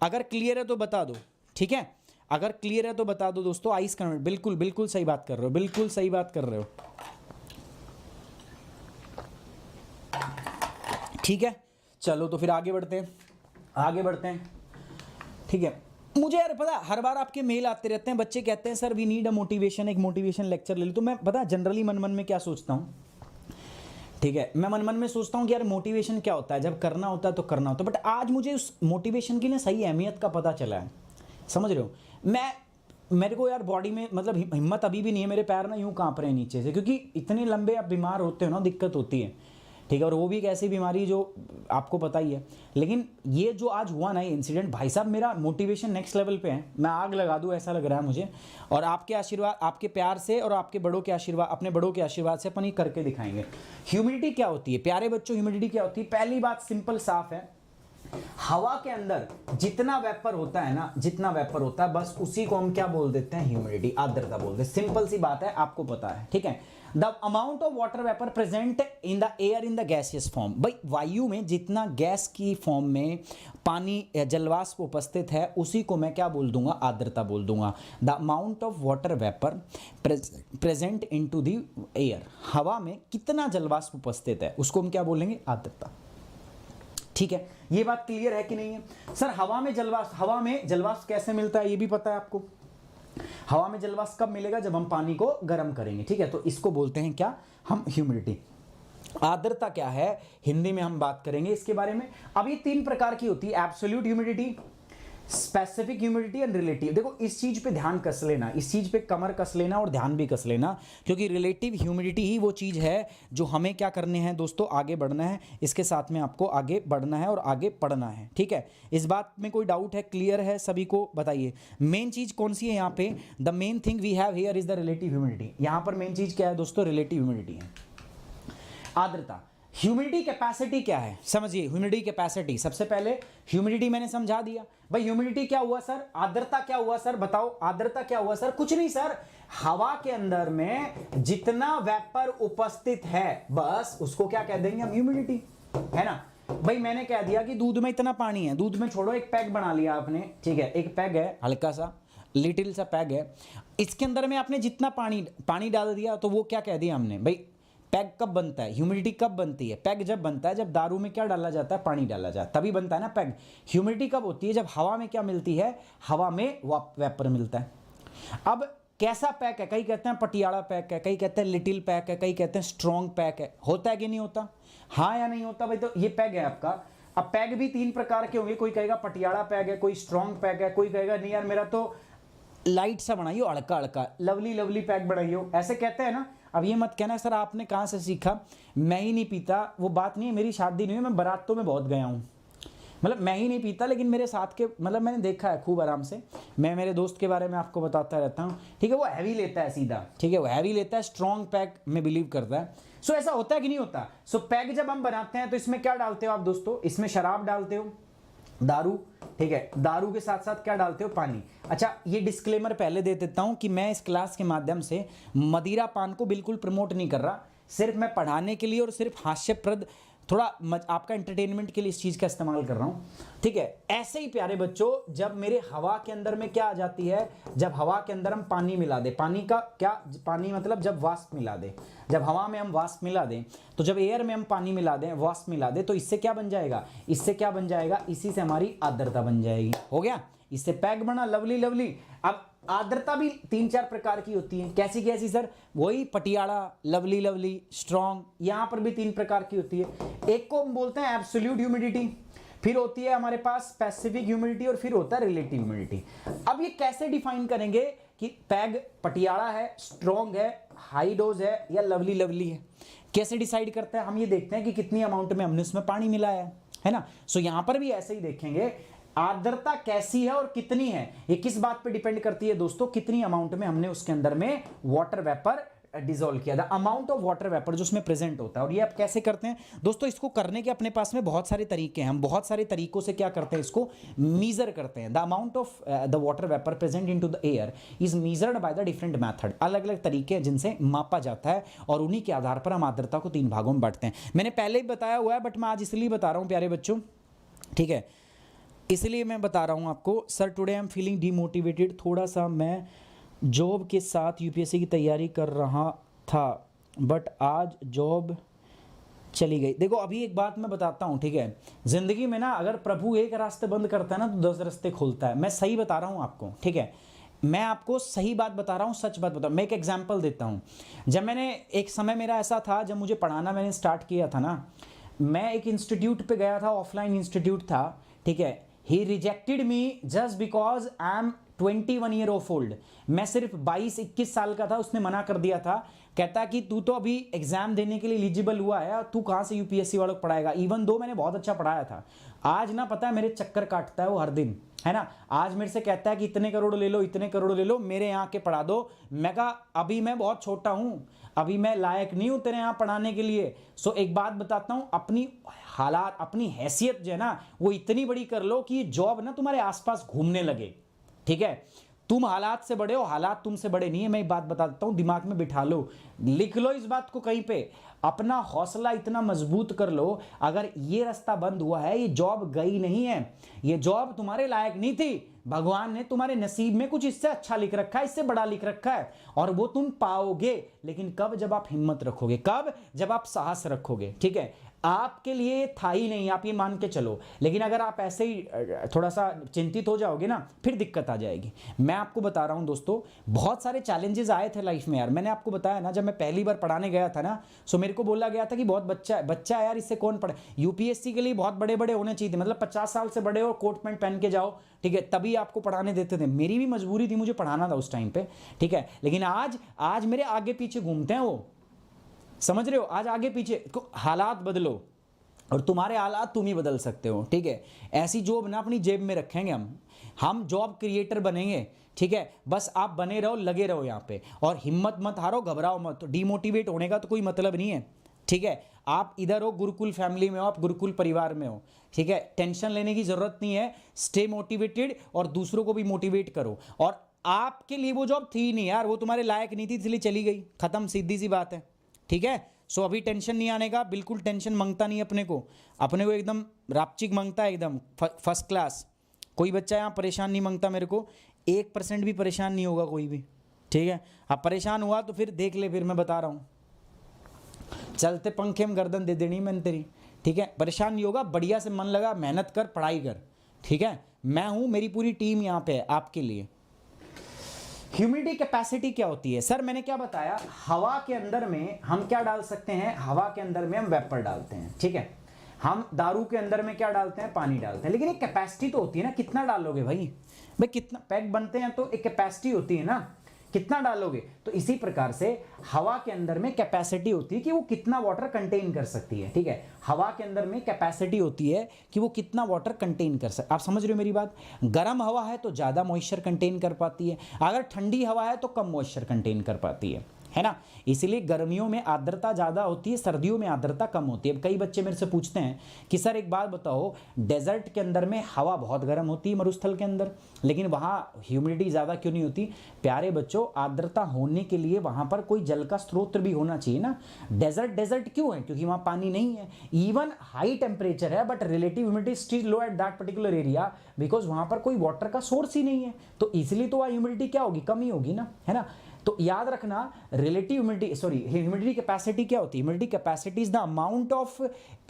[SPEAKER 1] अगर क्लियर है तो बता दो, ठीक है। अगर क्लियर है तो बता दो दोस्तों। आइस कन्वर्ट, बिल्कुल सही बात कर रहे हो, बिल्कुल सही बात कर रहे हो, ठीक है। चलो तो फिर आगे बढ़ते हैं, ठीक है। मुझे यार पता, हर बार आपके मेल आते रहते हैं, बच्चे कहते हैं sir we need a motivation, एक मोटिवेशन लेक्चर ले लो। तो मैं पता जनरली मन में क्या सोचता हूँ, ठीक है, मैं मन में सोचता हूँ कि यार मोटिवेशन क्या होता है? जब करना होता है तो करना होता है। बट आज मुझे उस मोटिवेशन की ना सही अहमियत का पता चला है, समझ रहे हो। मेरे को यार बॉडी में मतलब हिम्मत अभी भी नहीं है, मेरे पैर ना यूं कांप रहे हैं नीचे से, क्योंकि इतने लंबे आप बीमार होते हो ना, दिक्कत होती है, ठीक है, और वो भी एक ऐसी बीमारी जो आपको पता ही है। लेकिन ये जो आज हुआ ना ये इंसिडेंट, भाई साहब मेरा मोटिवेशन नेक्स्ट लेवल पे है, मैं आग लगा दूं ऐसा लग रहा है मुझे। और आपके आशीर्वाद, आपके प्यार से और आपके बड़ों के आशीर्वाद, अपने बड़ों के आशीर्वाद से अपन ये करके दिखाएंगे। ह्यूमिडिटी क्या होती है प्यारे बच्चों, ह्यूमिडिटी क्या होती है? पहली बात सिंपल साफ है, हवा के अंदर जितना वेपर होता है ना, जितना वेपर होता है बस उसी को हम क्या बोल देते हैं? ह्यूमिडिटी, आर्द्रता बोलते हैं। सिंपल सी बात है, आपको पता है, ठीक है। The amount of water vapour present in the air in the gaseous form, भाई वायु में जितना गैस की फॉर्म में पानी जलवाष्प उपस्थित है उसी को मैं क्या बोल दूंगा? आर्द्रता बोल दूंगा। The amount of water vapour present in to the air, हवा में कितना जलवाष्प उपस्थित है उसको हम क्या बोलेंगे? आर्द्रता। ठीक है, ये बात क्लियर है कि नहीं है? सर हवा में जलवाष्प कैसे मिलता है ये भी पता है आपको? हवा में जलवाष्प कब मिलेगा? जब हम पानी को गर्म करेंगे, ठीक है। तो इसको बोलते हैं क्या हम? ह्यूमिडिटी। आर्द्रता क्या है हिंदी में हम बात करेंगे इसके बारे में। अब ये 3 प्रकार की होती है, absolute humidity, specific humidity and relative. देखो इस चीज पे ध्यान कस लेना, इस चीज पे कमर कस लेना और ध्यान भी कस लेना, क्योंकि रिलेटिव ह्यूमिडिटी ही वो चीज है जो हमें क्या करने हैं दोस्तों? आगे बढ़ना है, इसके साथ में आपको आगे बढ़ना है और आगे पढ़ना है, ठीक है। इस बात में कोई डाउट है? क्लियर है सभी को? बताइए मेन चीज कौन सी है यहाँ पे? The main thing we have here is the relative humidity. यहाँ पर मेन चीज क्या है दोस्तों? रिलेटिव ह्यूमिडिटी है। आर्द्रता, ह्यूमिडिटी कैपेसिटी क्या है समझिए। ह्यूमिडिटी कैपेसिटी, सबसे पहले ह्यूमिडिटी मैंने समझा दिया। भाई ह्यूमिडिटी क्या हुआ सर? आर्द्रता क्या हुआ सर? बताओ आर्द्रता क्या हुआ सर? कुछ नहीं सर, हवा के अंदर में जितना वेपर उपस्थित है बस उसको क्या कह देंगे हम? ह्यूमिडिटी, है ना। भाई मैंने कह दिया कि दूध में इतना पानी है, दूध में छोड़ो एक पैग बना लिया आपने, ठीक है, एक पैग है हल्का सा लिटिल सा पैग है, इसके अंदर में आपने जितना पानी डाल दिया तो वो क्या कह दिया हमने? भाई पैग कब बनता है? ह्यूमिडिटी कब बनती है? पैग जब बनता है जब दारू में क्या डाला जाता है? पानी डाला जाता है, तभी बनता है ना पैग। ह्यूमिडिटी कब होती है? जब हवा में क्या मिलती है? हवा में वेपर मिलता है। अब कैसा पैक है? कई कहते हैं पटियाला पैक है, कई कहते हैं लिटिल पैक है, कई कहते हैं स्ट्रॉन्ग पैक है। होता है कि नहीं होता? हाँ या नहीं होता? भाई तो ये पैग है आपका। अब पैग भी 3 प्रकार के होंगे, कोई कहेगा पटियाला पैग है, कोई स्ट्रॉन्ग पैग है, कोई कहेगा नहीं यार मेरा तो लाइट सा बनाइयो, हल्का हल्का लवली पैक बनाइयो, ऐसे कहते हैं ना। अब ये मत कहना सर आपने कहाँ से सीखा, मैं ही नहीं पीता, वो बात नहीं है। मेरी शादी नहीं हुई, मैं बारातों में बहुत गया हूँ, मतलब मैं ही नहीं पीता लेकिन मेरे साथ के मतलब मैंने देखा है खूब आराम से। मैं मेरे दोस्त के बारे में आपको बताता रहता हूँ, ठीक है, वो हैवी लेता है सीधा, ठीक है, वो हैवी लेता है, स्ट्रॉन्ग पैक में बिलीव करता है। सो ऐसा होता है कि नहीं होता? सो पैक जब हम बनाते हैं तो इसमें क्या डालते हो आप दोस्तों? इसमें शराब डालते हो, दारू, ठीक है, दारू के साथ साथ क्या डालते हो? पानी। अच्छा ये डिस्क्लेमर पहले दे देता हूं कि मैं इस क्लास के माध्यम से मदिरा पान को बिल्कुल प्रमोट नहीं कर रहा, सिर्फ मैं पढ़ाने के लिए और सिर्फ हास्यप्रद थोड़ा आपका एंटरटेनमेंट के लिए इस चीज़ का इस्तेमाल कर रहा हूँ, ठीक है। ऐसे ही प्यारे बच्चों जब मेरे हवा के अंदर में क्या आ जाती है? जब हवा के अंदर हम पानी मिला दें, पानी का क्या? पानी मतलब जब वाष्प मिला दें, जब हवा में हम वाष्प मिला दें, तो जब एयर में हम पानी मिला दें, वाष्प मिला दें, तो इससे क्या बन जाएगा? इससे क्या बन जाएगा? इसी से हमारी आर्द्रता बन जाएगी। हो गया, इससे पैक बना, लवली। अब आर्द्रता भी 3-4 प्रकार की होती है। कैसी कैसी सर? वही पटियाला, लवली, स्ट्रॉन्ग, यहां पर भी 3 प्रकार की होती है। एक को हम बोलते हैं एब्सोल्यूट ह्यूमिडिटी, फिर होती है हमारे पास स्पेसिफिक ह्यूमिडिटी और फिर होता है रिलेटिव ह्यूमिडिटी। अब ये कैसे डिफाइन करेंगे कि पैग पटियाला है, स्ट्रॉन्ग है, हाई डोज है या लवली है? कैसे डिसाइड करते हैं? हम ये देखते हैं कि कितनी अमाउंट में हमने उसमें पानी मिलाया है ना। सो यहां पर भी ऐसे ही देखेंगे आर्द्रता कैसी है और कितनी है। ये किस बात पे डिपेंड करती है दोस्तों? कितनी अमाउंट में हमने उसके अंदर में वाटर वेपर डिसॉल्व किया, the amount of water vapour जो उसमें प्रेजेंट होता है। और ये आप कैसे करते हैं दोस्तों? इसको करने के अपने पास में बहुत सारे तरीके हैं, हम बहुत सारे तरीकों से क्या करते हैं? इसको मीजर करते हैं। The amount of the water vapour present into the air is measured by the different method. अलग अलग तरीके हैं जिनसे मापा जाता है और उन्हीं के आधार पर हम आर्द्रता को 3 भागों में बांटते हैं। मैंने पहले ही बताया हुआ है बट मैं आज इसलिए बता रहा हूँ प्यारे बच्चों, ठीक है, इसलिए मैं बता रहा हूँ आपको। Sir today I am feeling demotivated, थोड़ा सा मैं जॉब के साथ यूपीएससी की तैयारी कर रहा था बट आज जॉब चली गई। देखो अभी एक बात मैं बताता हूँ, ठीक है, ज़िंदगी में ना अगर प्रभु एक रास्ते बंद करता है ना तो 10 रास्ते खोलता है। मैं सही बता रहा हूँ आपको, ठीक है, मैं आपको सही बात बता रहा हूँ, सच बात बता रहा हूँ। मैं एक एग्जाम्पल देता हूँ। जब मैंने एक समय मेरा ऐसा था जब मुझे पढ़ाना मैंने स्टार्ट किया था ना, मैं एक इंस्टीट्यूट पे गया था, ऑफलाइन इंस्टीट्यूट था, ठीक है। He rejected me just because I am 21 year of old। मैं सिर्फ 22-21 साल का था, उसने मना कर दिया था कहता है कि तू तो अभी एग्जाम देने के लिए एलिजिबल हुआ है, तू कहाँ से यूपीएससी वालों को पढ़ाएगा। इवन दो मैंने बहुत अच्छा पढ़ाया था, आज ना पता है मेरे चक्कर काटता है वो हर दिन, है ना। आज मेरे से कहता है कि इतने करोड़ ले लो, इतने करोड़ ले लो, मेरे यहाँ के पढ़ा दो। मैं कहा अभी मैं बहुत छोटा हूँ, अभी मैं लायक नहीं हूँ तेरे यहाँ पढ़ाने के लिए। सो एक बात बताता हूँ, अपनी हालात, अपनी हैसियत जो है ना वो इतनी बड़ी कर लो कि जॉब ना तुम्हारे आसपास घूमने लगे, ठीक है। तुम हालात से बड़े हो, हालात तुमसे बड़े नहीं है। मैं एक बात बता देता हूं, दिमाग में बिठा लो, लिख लो इस बात को कहीं पे, अपना हौसला इतना मजबूत कर लो, अगर ये रास्ता बंद हुआ है, ये जॉब गई नहीं है, ये जॉब तुम्हारे लायक नहीं थी, भगवान ने तुम्हारे नसीब में कुछ इससे अच्छा लिख रखा है, इससे बड़ा लिख रखा है, और वो तुम पाओगे। लेकिन कब? जब आप हिम्मत रखोगे। कब? जब आप साहस रखोगे, ठीक है। आपके लिए था ही नहीं, आप ये मान के चलो। लेकिन अगर आप ऐसे ही थोड़ा सा चिंतित हो जाओगे ना, फिर दिक्कत आ जाएगी। मैं आपको बता रहा हूं दोस्तों, बहुत सारे चैलेंजेस आए थे लाइफ में यार। मैंने आपको बताया ना, जब मैं पहली बार पढ़ाने गया था ना, सो मेरे को बोला गया था कि बहुत बच्चा है यार, इससे कौन पढ़े। यूपीएससी के लिए बहुत बड़े बड़े होने चाहिए थे, मतलब 50 साल से बड़े हो, कोट पैंट पहन के जाओ, ठीक है, तभी आपको पढ़ाने देते थे। मेरी भी मजबूरी थी, मुझे पढ़ाना था उस टाइम पे, ठीक है। लेकिन आज मेरे आगे पीछे घूमते हैं वो, समझ रहे हो। आज आगे पीछे, हालात बदलो और तुम्हारे हालात तुम ही बदल सकते हो, ठीक है। ऐसी जॉब ना अपनी जेब में रखेंगे हम जॉब क्रिएटर बनेंगे, ठीक है। बस आप बने रहो, लगे रहो यहाँ पे, और हिम्मत मत हारो, घबराओ मत। तो डिमोटिवेट होने का तो कोई मतलब नहीं है, ठीक है। आप इधर हो, गुरुकुल फैमिली में हो, आप गुरुकुल परिवार में हो, ठीक है। टेंशन लेने की जरूरत नहीं है, स्टे मोटिवेटेड और दूसरों को भी मोटिवेट करो। और आपके लिए वो जॉब थी नहीं यार, वो तुम्हारे लायक नहीं थी, इसलिए चली गई, खत्म, सीधी सी बात है, ठीक है। सो अभी टेंशन नहीं आने का, बिल्कुल टेंशन मांगता नहीं अपने को एकदम रापचिक मांगता है, एकदम फर्स्ट क्लास। कोई बच्चा यहाँ परेशान नहीं मांगता मेरे को, 1% भी परेशान नहीं होगा कोई भी, ठीक है। अब परेशान हुआ तो फिर देख ले, फिर मैं बता रहा हूँ, चलते पंखे में गर्दन दे देनी मैंने तेरी, ठीक है। परेशान नहीं होगा, बढ़िया से मन लगा, मेहनत कर, पढ़ाई कर, ठीक है। मैं हूँ, मेरी पूरी टीम यहाँ पे है आपके लिए। ह्यूमिडिटी कैपेसिटी क्या होती है? सर मैंने क्या बताया, हवा के अंदर में हम क्या डाल सकते हैं, हवा के अंदर में हम वेपर डालते हैं, ठीक है। हम दारू के अंदर में क्या डालते हैं, पानी डालते हैं। लेकिन एक कैपेसिटी तो होती है ना, कितना डालोगे भाई, कितना पैक बनते हैं तो एक कैपेसिटी होती है ना, कितना डालोगे। तो इसी प्रकार से हवा के अंदर में कैपेसिटी होती है कि वो कितना वाटर कंटेन कर सकती है, ठीक है। हवा के अंदर में कैपेसिटी होती है कि वो कितना वाटर कंटेन कर सकती है। आप समझ रहे हो मेरी बात। गर्म हवा है तो ज़्यादा मॉइस्चर कंटेन कर पाती है, अगर ठंडी हवा है तो कम मॉइस्चर कंटेन कर पाती है ना। इसीलिए गर्मियों में आर्द्रता ज़्यादा होती है, सर्दियों में आर्द्रता कम होती है। अब कई बच्चे मेरे से पूछते हैं कि सर एक बात बताओ, डेजर्ट के अंदर में हवा बहुत गर्म होती है, मरुस्थल के अंदर, लेकिन वहाँ ह्यूमिडिटी ज़्यादा क्यों नहीं होती? प्यारे बच्चों, आर्द्रता होने के लिए वहाँ पर कोई जल का स्रोत भी होना चाहिए ना। डेजर्ट क्यों है? क्योंकि वहाँ पानी नहीं है। इवन हाई टेम्परेचर है but relative humidity still low at that particular area, because वहाँ पर कोई वाटर का सोर्स ही नहीं है। तो इसलिए तो वहाँ ह्यूमिडिटी क्या होगी, कम ही होगी ना, है ना। तो याद रखना, ह्यूमिडिटी कैपेसिटी क्या होती है? Humidity capacity is the amount of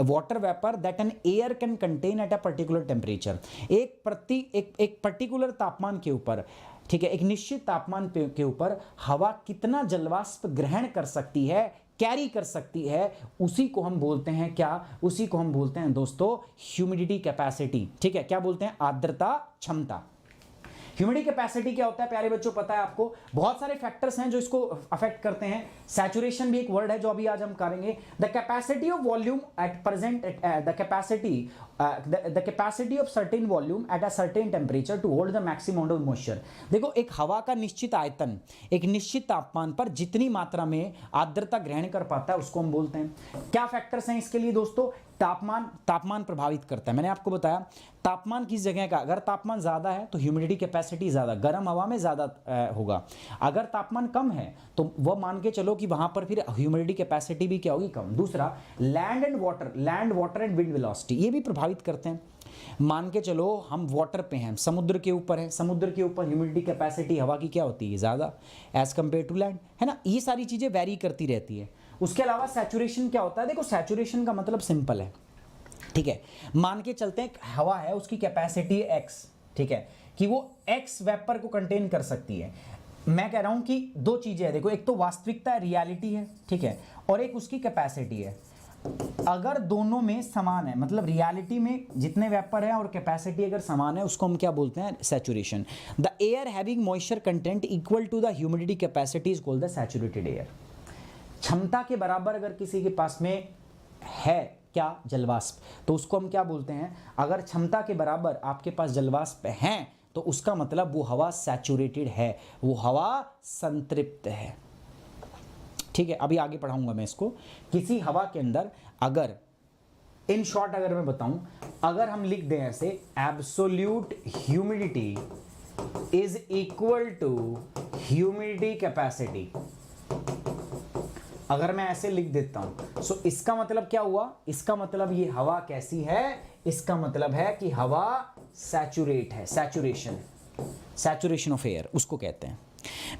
[SPEAKER 1] water vapour that an air can contain at a particular temperature. एक पर्टिकुलर तापमान के ऊपर, ठीक है, एक निश्चित तापमान के ऊपर हवा कितना जलवाष्प ग्रहण कर सकती है, कैरी कर सकती है, उसी को हम बोलते हैं क्या? उसी को हम बोलते हैं दोस्तों ह्यूमिडिटी कैपेसिटी, ठीक है। क्या बोलते हैं? आर्द्रता क्षमता। ह्यूमिडिटी कैपेसिटी क्या होता है प्यारे बच्चों, पता है आपको? बहुत सारे फैक्टर्स हैं जो इसको अफेक्ट करते हैं। सैचुरेशन भी एक वर्ड है जो अभी आज हम करेंगे। The capacity of volume at present, the capacity of certain volume at a certain temperature to hold the maximum amount of moisture. देखो, एक हवा का निश्चित आयतन एक निश्चित तापमान पर जितनी मात्रा में आर्द्रता ग्रहण कर पाता है उसको हम बोलते हैं। क्या फैक्टर्स हैं इसके लिए दोस्तों? तापमान प्रभावित करता है। मैंने आपको बताया तापमान किस जगह का, अगर तापमान ज्यादा है तो ह्यूमिडिटी कैपेसिटी ज्यादा, गर्म हवा में ज्यादा होगा। अगर तापमान कम है तो वह मान के चलो कि वहां पर फिर ह्यूमिडिटी कैपेसिटी भी क्या होगी, कम। दूसरा, land water and wind velocity, ये भी प्रभावित करते हैं। मान के चलो हम वाटर पे हैं, समुद्र के ऊपर है, समुद्र के ऊपर ह्यूमिडिटी कैपेसिटी हवा की क्या होती है, ज्यादा एज कंपेयर टू लैंड, है ना। ये सारी चीजें वेरी करती रहती है। उसके अलावा सैचुरेशन क्या होता है? देखो, सैचुरेशन का मतलब सिंपल है, ठीक है। मान के चलते हैं हवा है, उसकी कैपेसिटी है एक्स, ठीक है, कि वो एक्स वेपर को कंटेन कर सकती है। मैं कह रहा हूं कि दो चीजें हैं, देखो, एक तो वास्तविकता है, रियलिटी है, ठीक है, और एक उसकी कैपेसिटी है। अगर दोनों में समान है, मतलब रियलिटी में जितने वेपर है और कैपेसिटी अगर समान है, उसको हम क्या बोलते हैं? Saturation. The air having moisture content equal to the humidity capacity is called the saturated air. क्षमता के बराबर अगर किसी के पास में है क्या, जलवाष्प, तो उसको हम क्या बोलते हैं, अगर क्षमता के बराबर आपके पास जलवाष्प हैं तो उसका मतलब वो हवा सैचुरेटेड है, वो हवा संतृप्त है। ठीक है, अभी आगे पढ़ाऊंगा मैं इसको। किसी हवा के अंदर अगर, इन शॉर्ट अगर मैं बताऊं, अगर हम लिख दें ऐसे, absolute humidity is equal to humidity capacity, अगर मैं ऐसे लिख देता हूं, सो इसका मतलब क्या हुआ, इसका मतलब ये हवा कैसी है, इसका मतलब है कि हवा सैचुरेट है, सैचुरेशन है, सैचुरेशन ऑफ एयर उसको कहते हैं।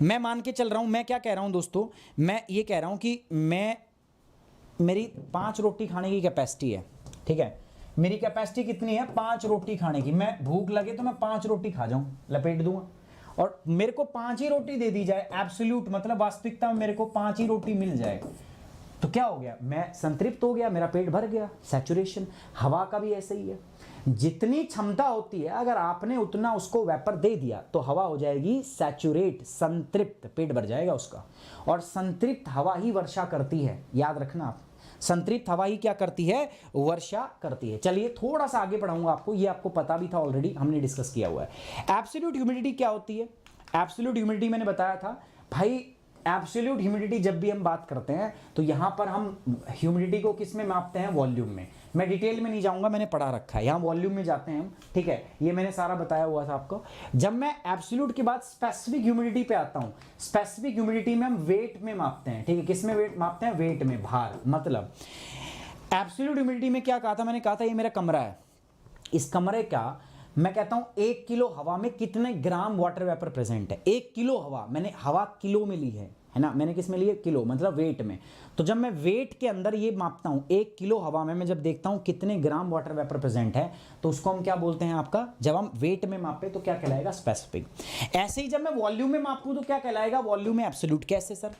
[SPEAKER 1] मैं मान के चल रहा हूं, मैं क्या कह रहा हूं दोस्तों, मैं ये कह रहा हूं कि मेरी 5 रोटी खाने की कैपेसिटी है, ठीक है, मेरी कैपेसिटी कितनी है, 5 रोटी खाने की, मैं भूख लगे तो मैं 5 रोटी खा जाऊं, लपेट दूंगा, और मेरे को 5 ही रोटी दे दी जाए, एब्सोल्यूट मतलब वास्तविकता में मेरे को 5 ही रोटी मिल जाए, तो क्या हो गया, मैं संतृप्त हो गया, मेरा पेट भर गया, सैचुरेशन। हवा का भी ऐसे ही है, जितनी क्षमता होती है अगर आपने उतना उसको वेपर दे दिया तो हवा हो जाएगी सैचुरेट, संतृप्त, पेट भर जाएगा उसका। और संतृप्त हवा ही वर्षा करती है, याद रखना आप, संतृप्त हवा ही क्या करती है, वर्षा करती है। चलिए थोड़ा सा आगे पढ़ाऊंगा आपको, ये आपको पता भी था ऑलरेडी, हमने डिस्कस किया हुआ है। एब्सोल्यूट ह्यूमिडिटी क्या होती है, एब्सोल्यूट ह्यूमिडिटी मैंने बताया था भाई, एब्सोल्यूट ह्यूमिडिटी जब भी हम बात करते हैं तो यहां पर हम ह्यूमिडिटी को किस में मापते हैं, वॉल्यूम में। मैं डिटेल में नहीं जाऊंगा, मैंने पढ़ा रखा है, यहां वॉल्यूम में जाते हैं हम, ठीक है, ये मैंने सारा बताया हुआ था आपको। जब मैं एब्सोल्यूट के बाद स्पेसिफिक ह्यूमिडिटी पे आता हूं, स्पेसिफिक ह्यूमिडिटी में हम वेट में मापते हैं, ठीक है, किस में वेट मापते हैं, वेट में, भार। मतलब एब्सोल्यूट ह्यूमिडिटी में क्या कहा था मैंने, कहा था ये मेरा कमरा है, इस कमरे का मैं कहता हूं 1 किलो हवा में कितने ग्राम वाटर वेपर प्रेजेंट है। 1 किलो हवा, मैंने हवा किलो में ली है ना, मैंने किस में लिए, किलो, मतलब वेट में। तो जब मैं वेट के अंदर ये मापता हूं, 1 किलो हवा में मैं जब देखता हूं कितने ग्राम वाटर वेपर प्रेजेंट है, तो उसको हम क्या बोलते हैं आपका, जब हम वेट में मापे तो क्या कहलाएगा, स्पेसिफिक। ऐसे ही जब मैं वॉल्यूम में मापूं तो क्या कहलाएगा, वॉल्यूम में एब्सोल्यूट। कैसे सर,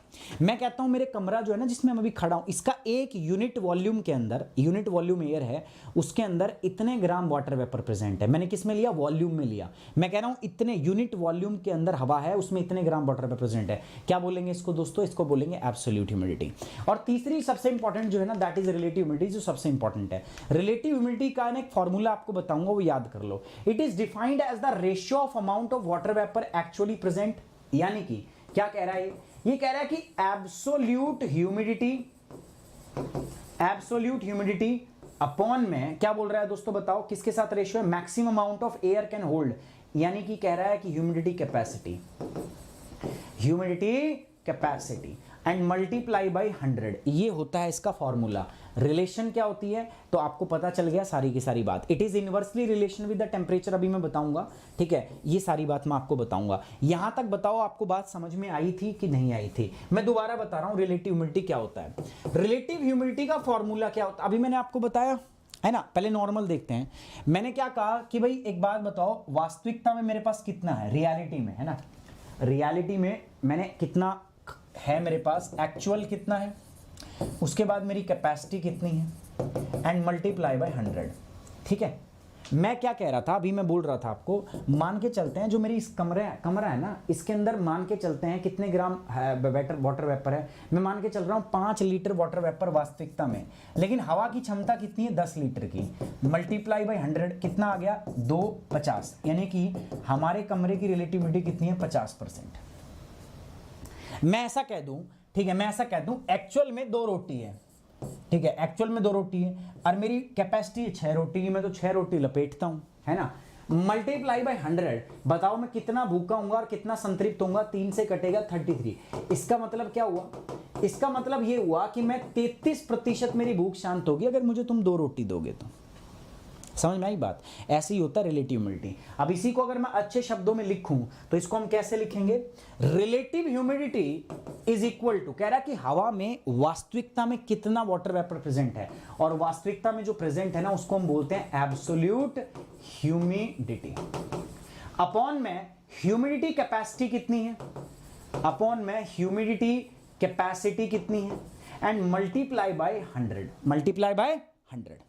[SPEAKER 1] मैं कहता हूं मेरे कमरा जो है ना जिसमें मैं अभी खड़ा हूं, इसका 1 यूनिट वॉल्यूम के अंदर, यूनिट वॉल्यूम एयर है, उसके अंदर इतने ग्राम वाटर वेपर प्रेजेंट है। मैंने किस में लिया, वॉल्यूम में लिया। मैं कह रहा हूं इतने यूनिट वॉल्यूम के अंदर हवा है, उसमें इतने ग्राम वाटर वेपर प्रेजेंट है। क्या बोलेंगे इसको दोस्तों, इसको बोलेंगे एब्सोल्यूट ह्यूमिडिटी। और तीसरी सबसे इंपॉर्टेंट जो है ना, दैट इज रिलेटिव ह्यूमिडिटी, जो सबसे इंपॉर्टेंट है। रिलेटिव ह्यूमिडिटी का एक फॉर्मूला आपको बताऊंगा, वो याद कर लो। It is defined as the ratio of amount of water vapour actually present, यानी कि क्या कह रहा है ये कह रहा है कि एब्सोल्यूट ह्यूमिडिटी अपॉन में क्या बोल रहा है दोस्तों, बताओ किसके साथ रेशियो है, maximum amount of air can hold, यानी कि कह रहा है कि humidity capacity and multiply by 100, ये होता है इसका फॉर्मूला। रिलेशन क्या होती है तो आपको पता चल गया सारी की सारी बात। It is inversely relation with the temperature, अभी मैं बताऊंगा, ठीक है, ये सारी बात मैं आपको बताऊंगा। यहां तक बताओ आपको बात समझ में आई थी कि नहीं आई थी, मैं दोबारा बता रहा हूं रिलेटिव ह्यूमिडिटी क्या होता है। रिलेटिव ह्यूमिडिटी का फॉर्मूला क्या होता है, अभी मैंने आपको बताया है ना। पहले नॉर्मल देखते हैं, मैंने क्या कहा कि भाई एक बात बताओ, वास्तविकता में मेरे पास कितना है, रियलिटी में, है ना, रियलिटी में मैंने कितना है मेरे पास, एक्चुअल कितना है, उसके बाद मेरी कैपेसिटी कितनी है, एंड मल्टीप्लाई बाय 100, ठीक है। मैं क्या कह रहा था, अभी मैं बोल रहा था आपको, मान के चलते हैं जो मेरी इस कमरा है ना, इसके अंदर मान के चलते हैं कितने ग्राम वाटर वेपर है, मैं मान के चल रहा हूँ 5 लीटर वाटर वेपर वास्तविकता में, लेकिन हवा की क्षमता कितनी है, 10 लीटर की, मल्टीप्लाई बाई 100 कितना आ गया, 250, यानी कि हमारे कमरे की रिलेटिविटी कितनी है, 50%। मैं ऐसा कह दूं, ठीक है, मैं ऐसा कह दूं एक्चुअल में 2 रोटी है, ठीक है, एक्चुअल में 2 रोटी है, और मेरी कैपेसिटी है 6 रोटी की, मैं तो 6 रोटी लपेटता हूं, है ना, मल्टीप्लाई बाय 100, बताओ मैं कितना भूखा हूंगा और कितना संतृप्त होऊंगा, 3 से कटेगा 33। इसका मतलब क्या हुआ, इसका मतलब ये हुआ कि मैं 33% मेरी भूख शांत होगी अगर मुझे तुम 2 रोटी दोगे तो। समझ में आई बात, ऐसे ही होता है रिलेटिव ह्यूमिडिटी। अब इसी को अगर मैं अच्छे शब्दों में लिखूं तो इसको हम कैसे लिखेंगे, relative humidity is equal to, कह रहा है कि हवा में वास्तविकता में कितना वाटर वेपर प्रेजेंट है, और वास्तविकता में जो प्रेजेंट है ना उसको हम बोलते हैं एब्सोल्यूट ह्यूमिडिटी, अपॉन में ह्यूमिडिटी कैपेसिटी कितनी है, अपॉन में ह्यूमिडिटी कैपेसिटी कितनी है, and multiply by 100, multiply by 100,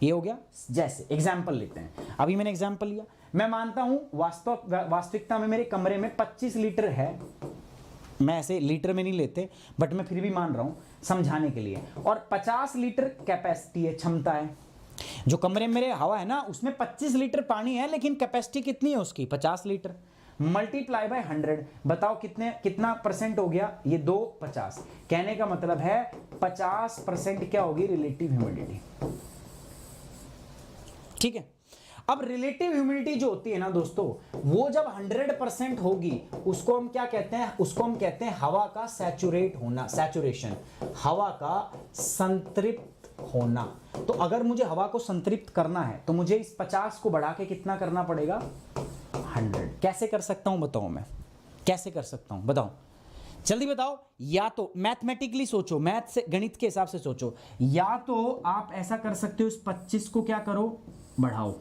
[SPEAKER 1] ये हो गया। जैसे एग्जाम्पल लेते हैं, अभी मैंने एग्जाम्पल लिया, मैं मानता हूं वास्तविकता में मेरे कमरे में 25 लीटर है, मैं ऐसे लीटर में नहीं लेते, बट मैं फिर भी मान रहा हूं समझाने के लिए। और 50 लीटर कैपेसिटी है, क्षमता है। जो कमरे में मेरे हवा है ना, उसमें 25 लीटर पानी है, लेकिन कैपेसिटी कितनी है उसकी, 50 लीटर। मल्टीप्लाई बाय 100, बताओ कितना परसेंट हो गया, ये 250। कहने का मतलब है 50% क्या होगी, रिलेटिव ह्यूमिडिटी। ठीक है। अब रिलेटिव ह्यूमिडिटी जो होती है ना दोस्तों, वो जब 100% होगी, उसको हम क्या कहते हैं, उसको हम कहते हैं हवा का सैचुरेट होना, सैचुरेशन, हवा का संतृप्त होना। तो अगर मुझे हवा को संतृप्त करना है तो मुझे इस 50 को बढ़ा के कितना करना पड़ेगा, 100। कैसे कर सकता हूं बताओ, मैं कैसे कर सकता हूं बताओ, जल्दी बताओ। या तो मैथमेटिकली सोचो, मैथ से, गणित के हिसाब से सोचो। या तो आप ऐसा कर सकते हो, इस 25 को क्या करो, बढ़ाओ,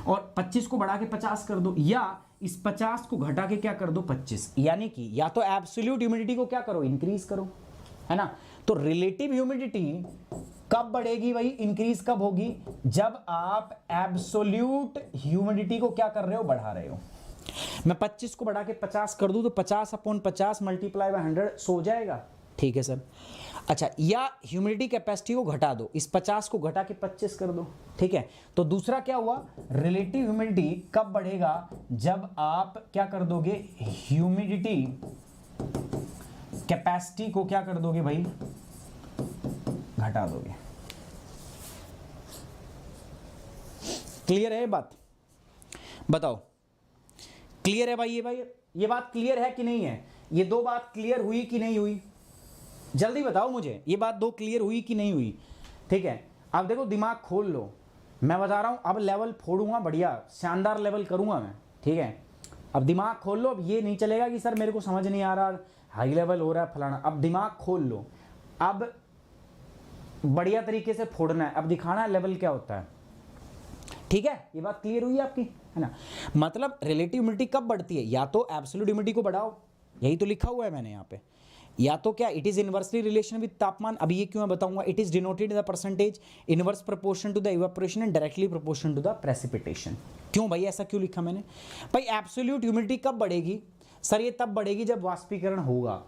[SPEAKER 1] और 25 को बढ़ा के 50 कर दो, या इस 50 को घटा के क्या कर दो, 25। यानी कि या तो एब्सोल्यूट ह्यूमिडिटी को क्या करो, इंक्रीज करो, है ना। तो रिलेटिव ह्यूमिडिटी कब बढ़ेगी भाई, इंक्रीज कब होगी, जब आप एब्सोल्यूट ह्यूमिडिटी को क्या कर रहे हो, बढ़ा रहे हो। मैं 25 को बढ़ा के 50 कर दूं तो 50/50 मल्टीप्लाई बाय 100 सो जाएगा। ठीक है सर। अच्छा, या ह्यूमिडिटी कैपेसिटी को घटा दो, इस 50 को घटा के 25 कर दो। ठीक है। तो दूसरा क्या हुआ, रिलेटिव ह्यूमिडिटी कब बढ़ेगा, जब आप क्या कर दोगे, ह्यूमिडिटी कैपेसिटी को क्या कर दोगे भाई, घटा दोगे। क्लियर है बात, बताओ क्लियर है भाई, ये बात क्लियर है कि नहीं है, ये दो बात क्लियर हुई कि नहीं हुई, जल्दी बताओ मुझे, ये बात दो क्लियर हुई कि नहीं हुई। ठीक है। अब देखो, दिमाग खोल लो, मैं बता रहा हूं, अब लेवल फोड़ूंगा, बढ़िया शानदार लेवल करूंगा मैं। ठीक है। अब दिमाग खोल लो, अब ये नहीं चलेगा कि सर मेरे को समझ नहीं आ रहा, हाई लेवल हो रहा है फलाना। अब दिमाग खोल लो, अब बढ़िया तरीके से फोड़ना है, अब दिखाना है लेवल क्या होता है। ठीक है, ये बात क्लियर हुई आपकी, है ना। मतलब रिलेटिव ह्यूमिडिटी कब बढ़ती है, या तो एब्सोल्यूट ह्यूमिडिटी को बढ़ाओ, यही तो लिखा हुआ है मैंने यहाँ पे, या तो क्या, it is inversely relation with तापमान। अभी ये क्यों मैं बताऊंगा, it is denoted the percentage inverse proportion to the evaporation and directly proportion to the precipitation. क्यों भाई, ऐसा क्यों लिखा मैंने भाई। एब्सोल्यूट ह्यूमिडिटी कब बढ़ेगी सर, ये तब बढ़ेगी जब वाष्पीकरण होगा,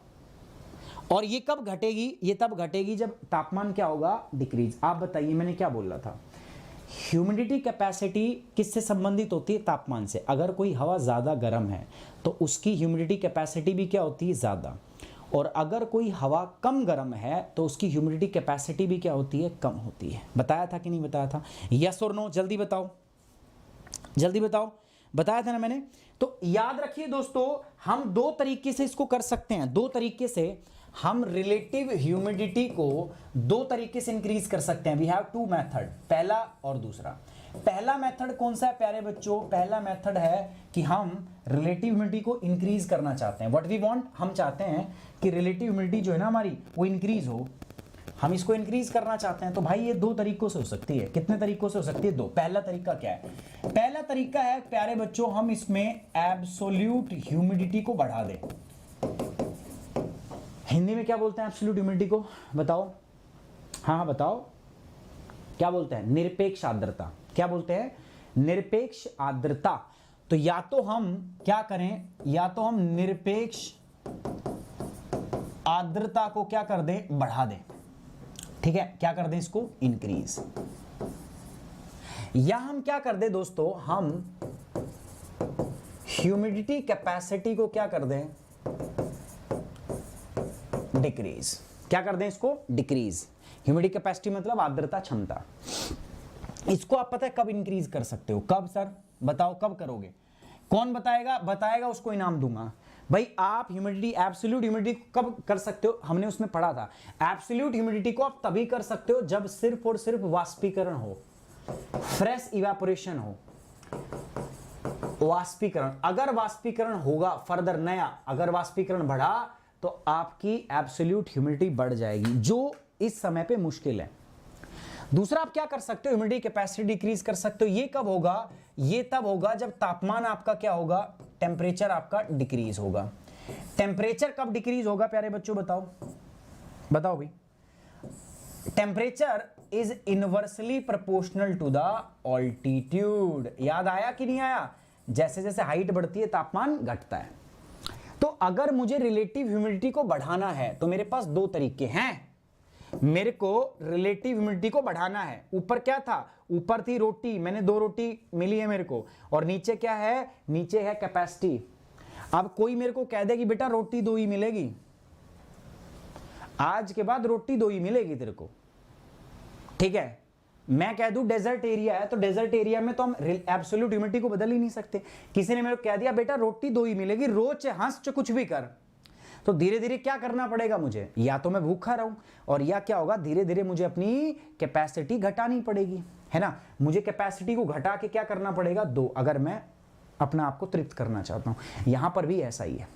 [SPEAKER 1] और ये कब घटेगी, ये तब घटेगी जब तापमान क्या होगा, डिक्रीज। आप बताइए मैंने क्या बोल रहा था, ह्यूमिडिटी कैपेसिटी किससे संबंधित होती है, तापमान से। अगर कोई हवा ज़्यादा गर्म है तो उसकी ह्यूमिडिटी कैपेसिटी भी क्या होती है, ज़्यादा, और अगर कोई हवा कम गर्म है तो उसकी ह्यूमिडिटी कैपेसिटी भी क्या होती है, कम होती है। बताया था कि नहीं बताया था, यस और नो, जल्दी बताओ, जल्दी बताओ, बताया था ना मैंने। तो याद रखिए दोस्तों, हम दो तरीके से इसको कर सकते हैं, दो तरीके से हम रिलेटिव ह्यूमिडिटी को दो तरीके से इंक्रीज कर सकते हैं। वी हैव टू मेथड, पहला और दूसरा। पहला मेथड कौन सा है प्यारे बच्चों, पहला मेथड है कि हम रिलेटिव ह्यूमिडिटी को इंक्रीज करना चाहते हैं। व्हाट वी वांट, हम चाहते हैं कि रिलेटिव ह्यूमिडिटी जो है ना हमारी, वो इंक्रीज हो, हम इसको इंक्रीज करना चाहते हैं। तो भाई ये दो तरीकों से हो सकती है। कितने तरीकों से हो सकती है, दो। पहला तरीका क्या है, पहला तरीका है प्यारे बच्चों, हम इसमें एब्सोल्यूट ह्यूमिडिटी को बढ़ा दें। हिंदी में क्या बोलते हैं एब्सोल्यूट ह्यूमिडिटी को, बताओ, हाँ बताओ, क्या बोलते हैं, निरपेक्ष आर्द्रता। क्या बोलते हैं, निरपेक्ष आर्द्रता। तो या तो हम क्या करें, या तो हम निरपेक्ष आर्द्रता को क्या कर दें, बढ़ा दें। ठीक है, क्या कर दें, इसको इंक्रीज। या हम क्या कर दें दोस्तों, हम ह्यूमिडिटी कैपेसिटी को क्या कर दें, डिक्रीज। क्या कर दें इसको, डिक्रीज। ह्यूमिडिटी कैपेसिटी मतलब आर्द्रता क्षमता। इसको आप पता है कब इंक्रीज कर सकते हो, कब सर बताओ, कब करोगे, कौन बताएगा, बताएगा उसको इनाम दूंगा। भाई आप ह्यूमिडिटी, एब्सोल्यूट ह्यूमिडिटी कब कर सकते हो, हमने उसमें पढ़ा था, एब्सोल्यूट ह्यूमिडिटी को आप तभी कर सकते हो जब सिर्फ और सिर्फ वाष्पीकरण हो, फ्रेश इवेपोरेशन हो, वाष्पीकरण। अगर वाष्पीकरण होगा फर्दर नया, अगर वाष्पीकरण बढ़ा तो आपकी एब्सोल्यूट ह्यूमिडिटी बढ़ जाएगी, जो इस समय पे मुश्किल है। दूसरा आप क्या कर सकते हो, ह्यूमिडिटी कैपेसिटी डिक्रीज कर सकते हो। ये कब होगा, ये तब होगा जब तापमान आपका क्या होगा, टेम्परेचर आपका डिक्रीज होगा। टेम्परेचर कब डिक्रीज होगा प्यारे बच्चों, बताओ, बताओ भाई। Temperature is inversely proportional to the altitude. याद आया कि नहीं आया, जैसे जैसे हाइट बढ़ती है तापमान घटता है। तो तो अगर मुझे रिलेटिव ह्यूमिडिटी को बढ़ाना है तो मेरे पास दो तरीके हैं। मेरे को रिलेटिव ह्यूमिडिटी को बढ़ाना है। ऊपर क्या था, ऊपर थी रोटी, मैंने 2 रोटी मिली है मेरे को, और नीचे क्या है, नीचे है कैपेसिटी। अब कोई मेरे को कह दे कि बेटा रोटी 2 ही मिलेगी, आज के बाद रोटी 2 ही मिलेगी तेरे को, ठीक है। मैं कह दूं डेजर्ट एरिया है, तो डेजर्ट एरिया में तो हम एब्सोल्यूट ह्यूमिडिटी को बदल ही नहीं सकते। किसी ने मेरे को कह दिया बेटा रोटी 2 ही मिलेगी, रोज हंस च कुछ भी कर, तो धीरे धीरे क्या करना पड़ेगा मुझे, या तो मैं भूखा रहूं, और या क्या होगा, धीरे धीरे मुझे अपनी कैपेसिटी घटानी पड़ेगी, है ना। मुझे कैपेसिटी को घटा के क्या करना पड़ेगा, 2, अगर मैं अपना आप को तृप्त करना चाहता हूं। यहां पर भी ऐसा ही है,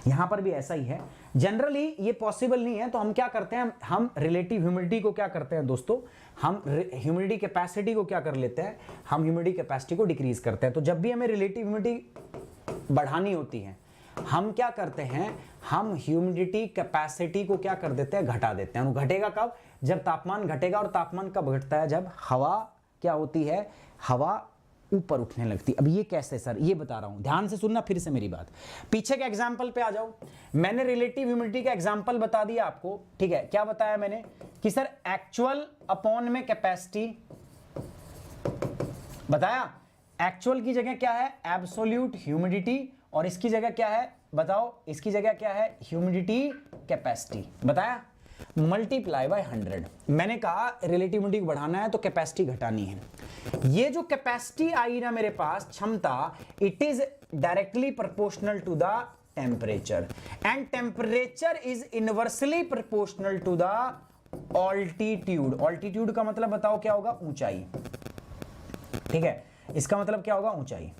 [SPEAKER 1] यहां पर भी ऐसा ही है। जनरली ये पॉसिबल नहीं है, तो हम क्या करते हैं, हम रिलेटिव ह्यूमिडिटी को क्या करते हैं दोस्तों, हम ह्यूमिडिटी कैपेसिटी को क्या कर लेते हैं, हम ह्यूमिडिटी कैपेसिटी को डिक्रीज करते हैं। तो जब भी हमें रिलेटिव ह्यूमिडिटी बढ़ानी होती है, हम क्या करते हैं, हम ह्यूमिडिटी कैपेसिटी को क्या कर देते हैं, घटा देते हैं। घटेगा कब, जब तापमान घटेगा, और तापमान कब घटता है, जब हवा क्या होती है, हवा ऊपर उठने लगती। अब ये कैसे सर, ये बता रहा हूं, ध्यान से सुनना फिर से मेरी बात। पीछे के एग्जाम्पल पे आ जाओ। मैंने रिलेटिव ह्यूमिडिटी का एग्जाम्पल बता दिया आपको, ठीक है। क्या बताया मैंने कि सर एक्चुअल अपॉन में कैपेसिटी बताया। एक्चुअल की जगह क्या है, एब्सोल्यूट ह्यूमिडिटी, और इसकी जगह क्या है बताओ, इसकी जगह क्या है, ह्यूमिडिटी कैपेसिटी बताया, मल्टीप्लाई बाय 100। मैंने कहा रिलेटिव ह्यूमिडिटी को बढ़ाना है तो कैपेसिटी घटानी है। ये जो कैपेसिटी आई ना मेरे पास, क्षमता, it is directly proportional to the temperature, and temperature is inversely proportional to the altitude. Altitude का मतलब बताओ क्या होगा, ऊंचाई, ठीक है। इसका मतलब क्या होगा, ऊंचाई,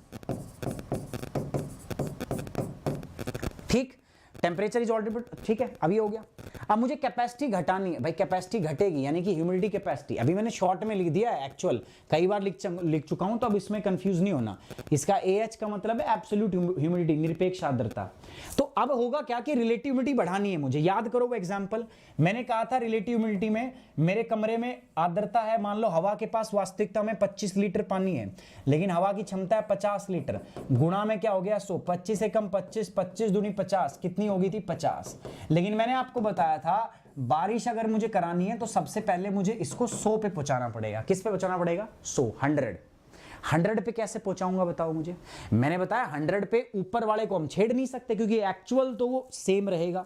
[SPEAKER 1] ठीक। टेम्परेचर इज ऑल्टीट्यूड, ठीक है। अभी हो गया। अब मुझे कैपेसिटी घटानी है, भाई कैपेसिटी घटेगी यानी कि ह्यूमिडिटी कैपेसिटी। अभी मैंने शॉर्ट में लिख दिया है, एक्चुअल कई बार लिख चुका हूं, तो अब इसमें कंफ्यूज नहीं होना। इसका AH का मतलब है एब्सोल्यूट ह्यूमिडिटी, निरपेक्ष आर्द्रता। तो अब होगा क्या कि रिलेटिव ह्यूमिडिटी बढ़ानी है मुझे। याद करो वो एग्जांपल, मैंने कहा था रिलेटिव ह्यूमिडिटी में मेरे कमरे में आर्द्रता है, मान लो हवा के पास वास्तविकता में 25 लीटर पानी है, लेकिन हवा की क्षमता है 50 लीटर, गुणा में क्या हो गया 100, 25 से कम 25, 25 दूनी 50, कितनी होगी थी 50। लेकिन मैंने आपको बताया था बारिश अगर मुझे करानी है तो सबसे पहले मुझे इसको 100 पे पहुंचाना पड़ेगा। किस पे पहुंचाना पड़ेगा, 100, 100 पे कैसे पहुंचाऊंगा बताओ मुझे। मैंने बताया 100 पे ऊपर वाले को हम छेड़ नहीं सकते, क्योंकि एक्चुअल तो वो सेम रहेगा।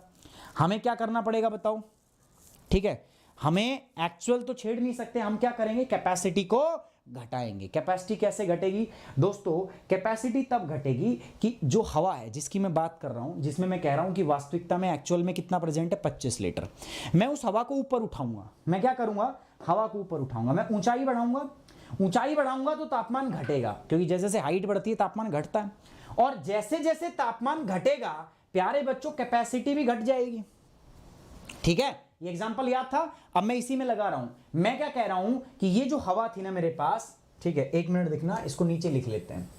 [SPEAKER 1] हमें क्या करना पड़ेगा बताओ, ठीक है, हमें एक्चुअल तो छेड़ नहीं सकते, हम क्या करेंगे, कैपेसिटी को घटाएंगे। कैपेसिटी कैसे घटेगी दोस्तों, कैपेसिटी तब घटेगी कि जो हवा है जिसकी मैं बात कर रहा हूं, जिसमें मैं कह रहा हूं कि वास्तविकता में एक्चुअल में कितना प्रेजेंट है 25 लीटर, मैं उस हवा को ऊपर उठाऊंगा। मैं क्या करूंगा, हवा को ऊपर उठाऊंगा, मैं ऊंचाई बढ़ाऊंगा। ऊंचाई बढ़ाऊंगा तो तापमान घटेगा, क्योंकि जैसे जैसे हाइट बढ़ती है तापमान घटता है, और जैसे जैसे तापमान घटेगा प्यारे बच्चों कैपेसिटी भी घट जाएगी, ठीक है। ये एग्जांपल याद था, अब मैं इसी में लगा रहा हूं। मैं क्या कह रहा हूं कि ये जो हवा थी ना मेरे पास, ठीक है, 1 मिनट देखना, इसको नीचे लिख लेते हैं।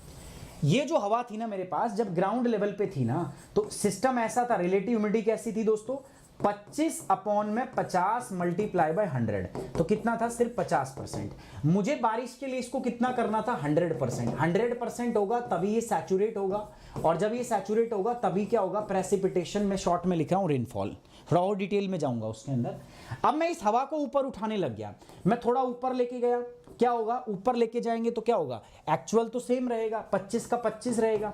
[SPEAKER 1] ये जो हवा थी ना मेरे पास, जब ग्राउंड लेवल पे थी ना, तो सिस्टम ऐसा था, रिलेटिव ह्यूमिडिटी कैसी थी दोस्तों, 25 अपॉन में 50 मल्टीप्लाई बाय 100, तो कितना था, सिर्फ 50%। मुझे बारिश के लिए इसको कितना करना था, 100%। 100% होगा तभी ये सैचुरेट होगा, और जब ये सैचुरेट होगा तभी क्या होगा, प्रेसिपिटेशन में शॉर्ट में लिखा हूं रेनफॉल, थोड़ा और डिटेल में जाऊंगा उसके अंदर। अब मैं इस हवा को ऊपर उठाने लग गया, मैं थोड़ा ऊपर लेके गया, क्या होगा, ऊपर लेके जाएंगे तो क्या होगा, एक्चुअल तो सेम रहेगा, 25 का 25 रहेगा।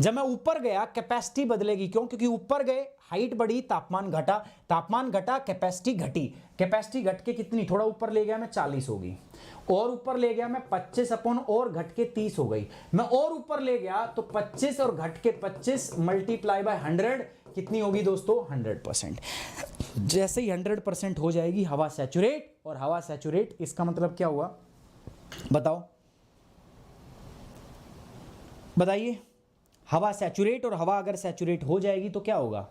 [SPEAKER 1] जब मैं ऊपर गया कैपेसिटी बदलेगी, क्यों, क्योंकि ऊपर गए हाइट बढ़ी, तापमान घटा, तापमान घटा कैपेसिटी घटी, कैपेसिटी घट के कितनी, थोड़ा ऊपर ले गया मैं 40 होगी, और ऊपर ले गया मैं 25 अपॉन और घट के 30 हो गई, मैं और ऊपर ले गया तो 25 और घट के 25 मल्टीप्लाई बाय 100 कितनी होगी दोस्तों, 100%। जैसे ही 100% हो जाएगी हवा सैचुरेट, और हवा सैचुरेट इसका मतलब क्या हुआ बताओ, बताइए। हवा सैचुरेट, और हवा अगर सैचुरेट हो जाएगी तो क्या होगा,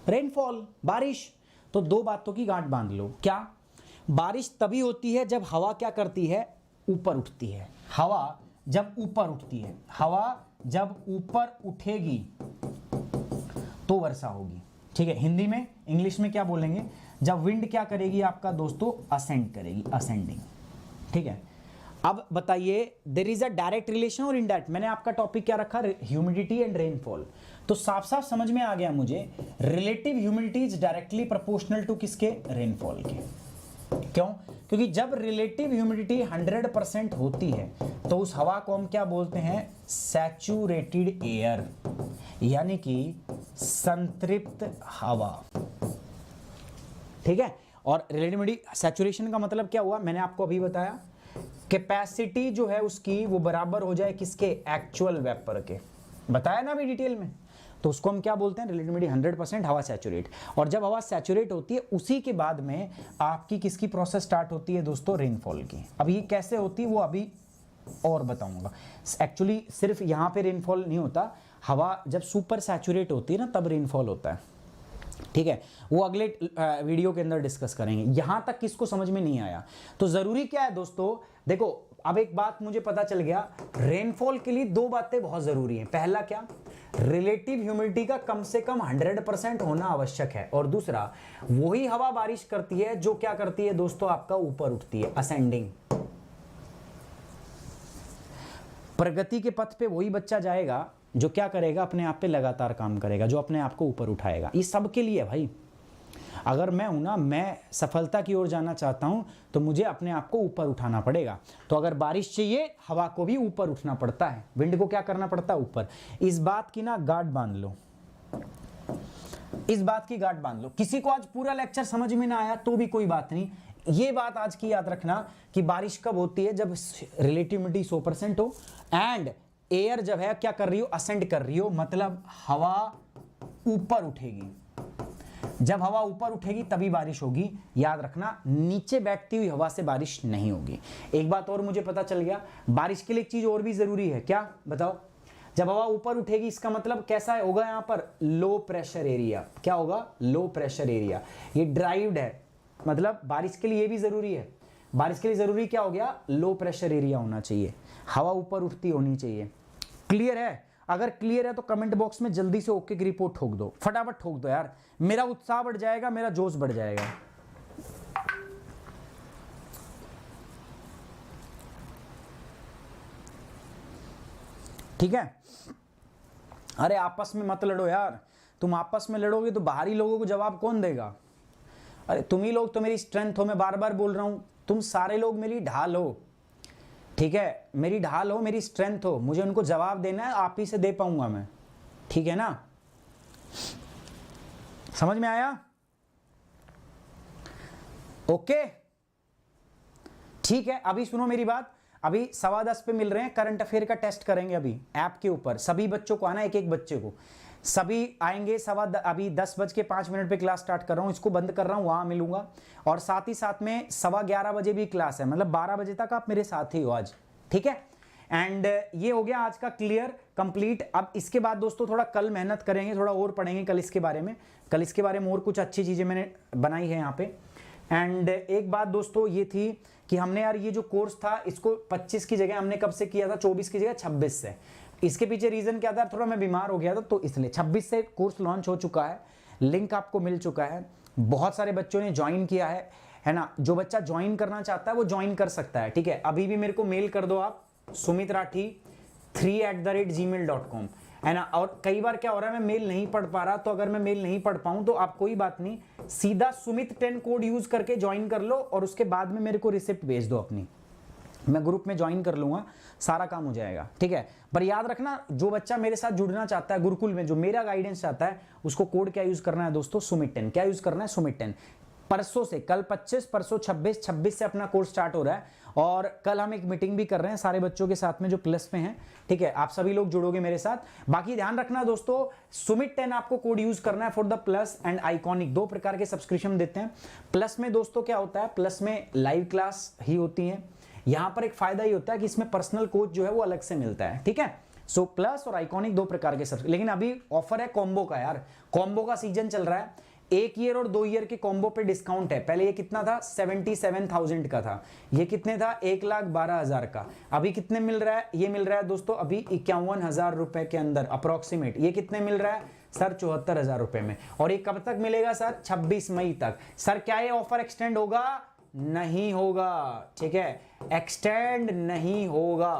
[SPEAKER 1] रेनफॉल, बारिश। तो 2 बातों की गांठ बांध लो, क्या, बारिश तभी होती है जब हवा क्या करती है, ऊपर उठती है। हवा जब ऊपर उठती है, हवा जब ऊपर उठेगी तो वर्षा होगी, ठीक है। हिंदी में, इंग्लिश में क्या बोलेंगे, जब विंड क्या करेगी आपका दोस्तों, असेंड करेगी, असेंडिंग, ठीक है। अब बताइए, there is a direct relation और इनडायरेक्ट। मैंने आपका टॉपिक क्या रखा, ह्यूमिडिटी एंड रेनफॉल। तो साफ साफ समझ में आ गया मुझे, relative humidity is directly proportional to किसके, रेनफॉल के। क्यों? क्योंकि जब रिलेटिव ह्यूमिडिटी 100% होती है तो उस हवा को हम क्या बोलते हैं, सैचुरेटेड एयर, यानी कि संतृप्त हवा। ठीक है, और रिलेटिव ह्यूमिडिटी, सैचुरेशन का मतलब क्या हुआ, मैंने आपको अभी बताया, कैपेसिटी जो है उसकी वो बराबर हो जाए किसके, एक्चुअल वेपर के, बताया ना अभी डिटेल में। तो उसको हम क्या बोलते हैं, रिलेटिव ह्यूमिडिटी 100%, हवा सैचुरेट। और जब हवा सैचुरेट होती है उसी के बाद में आपकी किसकी प्रोसेस स्टार्ट होती है दोस्तों, रेनफॉल की। अब ये कैसे होती है वो अभी और बताऊंगा। एक्चुअली सिर्फ यहाँ पे रेनफॉल नहीं होता, हवा जब सुपर सैचुरेट होती है ना तब रेनफॉल होता है। ठीक है, वो अगले वीडियो के अंदर डिस्कस करेंगे। यहां तक किसको समझ में नहीं आया तो जरूरी क्या है दोस्तों, देखो अब एक बात मुझे पता चल गया, रेनफॉल के लिए दो बातें बहुत जरूरी हैं। पहला क्या, रिलेटिव ह्यूमिडिटी का कम से कम 100% होना आवश्यक है, और दूसरा वही हवा बारिश करती है जो क्या करती है दोस्तों, आपका ऊपर उठती है, असेंडिंग। प्रगति के पथ पे वही बच्चा जाएगा जो क्या करेगा, अपने आप पे लगातार काम करेगा, जो अपने आप को ऊपर उठाएगा। ये सबके लिए है भाई। अगर मैं हूं ना, मैं सफलता की ओर जाना चाहता हूं तो मुझे अपने आप को ऊपर उठाना पड़ेगा। तो अगर बारिश चाहिए, हवा को भी ऊपर उठना पड़ता है, विंड को क्या करना पड़ता है, ऊपर। इस बात की ना गांठ बांध लो, इस बात की गांठ बांध लो। किसी को आज पूरा लेक्चर समझ में ना आया तो भी कोई बात नहीं, ये बात आज की याद रखना कि बारिश कब होती है, जब रिलेटिव ह्यूमिडिटी 100% हो एंड एयर जब है क्या कर रही हो, असेंड कर रही हो, मतलब हवा ऊपर उठेगी। जब हवा ऊपर उठेगी तभी बारिश होगी, याद रखना, नीचे बैठती हुई हवा से बारिश नहीं होगी। एक बात और मुझे पता चल गया, बारिश के लिए एक चीज और भी जरूरी है, क्या बताओ, जब हवा ऊपर उठेगी इसका मतलब कैसा होगा, यहां पर लो प्रेशर एरिया। क्या होगा, लो प्रेशर एरिया। ये ड्राइव्ड है, मतलब बारिश के लिए ये भी जरूरी है। बारिश के लिए जरूरी क्या हो गया, लो प्रेशर एरिया होना चाहिए, हवा ऊपर उठती होनी चाहिए। क्लियर है? अगर क्लियर है तो कमेंट बॉक्स में जल्दी से ओके की रिपोर्ट ठोक दो, फटाफट ठोक दो यार, मेरा उत्साह बढ़ जाएगा, मेरा जोश बढ़ जाएगा। ठीक है, अरे आपस में मत लड़ो यार, तुम आपस में लड़ोगे तो बाहरी लोगों को जवाब कौन देगा। अरे तुम ही लोग तो मेरी स्ट्रेंथ हो, मैं बार बार बोल रहा हूं, तुम सारे लोग मेरी ढाल हो। ठीक है, मेरी ढाल हो, मेरी स्ट्रेंथ हो, मुझे उनको जवाब देना है, आप ही से दे पाऊंगा मैं। ठीक है ना, समझ में आया? ओके ठीक है, अभी सुनो मेरी बात। अभी 10:15 पे मिल रहे हैं, करंट अफेयर का टेस्ट करेंगे अभी ऐप के ऊपर। सभी बच्चों को आना, एक एक बच्चे को, सभी आएंगे। अभी 10:05 पे क्लास स्टार्ट कर रहा हूं, इसको बंद कर रहा हूं, वहां मिलूंगा। और साथ ही साथ में 11:15 बजे भी क्लास है, मतलब 12 बजे तक आप मेरे साथ ही हो आज। ठीक है, एंड ये हो गया आज का क्लियर कंप्लीट। अब इसके बाद दोस्तों थोड़ा कल मेहनत करेंगे, थोड़ा और पढ़ेंगे कल इसके बारे में। कल इसके बारे में और कुछ अच्छी चीजें मैंने बनाई है यहाँ पे। एंड एक बात दोस्तों ये थी कि हमने यार ये जो कोर्स था इसको 25 की जगह हमने कब से किया था, 24 की जगह 26 से। इसके पीछे रीजन क्या था, थोड़ा मैं बीमार हो गया था तो इसलिए 26 से कोर्स लॉन्च हो चुका है, लिंक आपको मिल चुका है, बहुत सारे बच्चों ने ज्वाइन किया है ना। जो बच्चा ज्वाइन करना चाहता है वो ज्वाइन कर सकता है। ठीक है, अभी भी मेरे को मेल कर दो आप, sumitrathi3@gmail.com, है ना। और कई बार क्या हो रहा है, मैं मेल नहीं पढ़ पा रहा, तो अगर मैं मेल नहीं पढ़ पाऊं तो आप कोई बात नहीं, सीधा सुमित10 कोड यूज करके ज्वाइन कर लो और उसके बाद में मेरे को रिसिप्ट भेज दो अपनी, मैं ग्रुप में ज्वाइन कर लूंगा, सारा काम हो जाएगा। ठीक है, पर याद रखना जो बच्चा मेरे साथ जुड़ना चाहता है गुरुकुल में, जो मेरा गाइडेंस चाहता है, उसको कोड क्या यूज करना है दोस्तों, सुमित10। क्या यूज करना है, सुमित10। परसों से, कल 25, परसों 26 से अपना कोर्स स्टार्ट हो रहा है। और कल हम एक मीटिंग भी कर रहे हैं सारे बच्चों के साथ में जो प्लस में हैं। ठीक है, आप सभी लोग जुड़ोगे मेरे साथ। बाकी ध्यान रखना दोस्तों, सुमित10 आपको कोड यूज करना है for the plus and iconic, दो प्रकार के सब्सक्रिप्शन देते हैं। प्लस में दोस्तों क्या होता है, प्लस में लाइव क्लास ही होती है। यहां पर एक फायदा ही होता है कि इसमें पर्सनल कोच जो है वो अलग से मिलता है। ठीक है, सो प्लस और आइकॉनिक दो प्रकार के सब्सक्रिप्शन। लेकिन अभी ऑफर है कॉम्बो का यार, कॉम्बो का सीजन चल रहा है। 1 ईयर और 2 ईयर के कॉम्बो पे डिस्काउंट है। पहले ये कितना था, 77,000 का था, ये कितने था, 1,12,000 का। अभी कितने मिल रहा है, ये मिल रहा है दोस्तों अभी 51,000 रुपए के अंदर अप्रोक्सीमेट। ये कितने मिल रहा है सर, 74,000 रुपए में। और ये कब तक मिलेगा सर, 26 मई तक। सर क्या ये ऑफर एक्सटेंड होगा, नहीं होगा, ठीक है, एक्सटेंड नहीं होगा,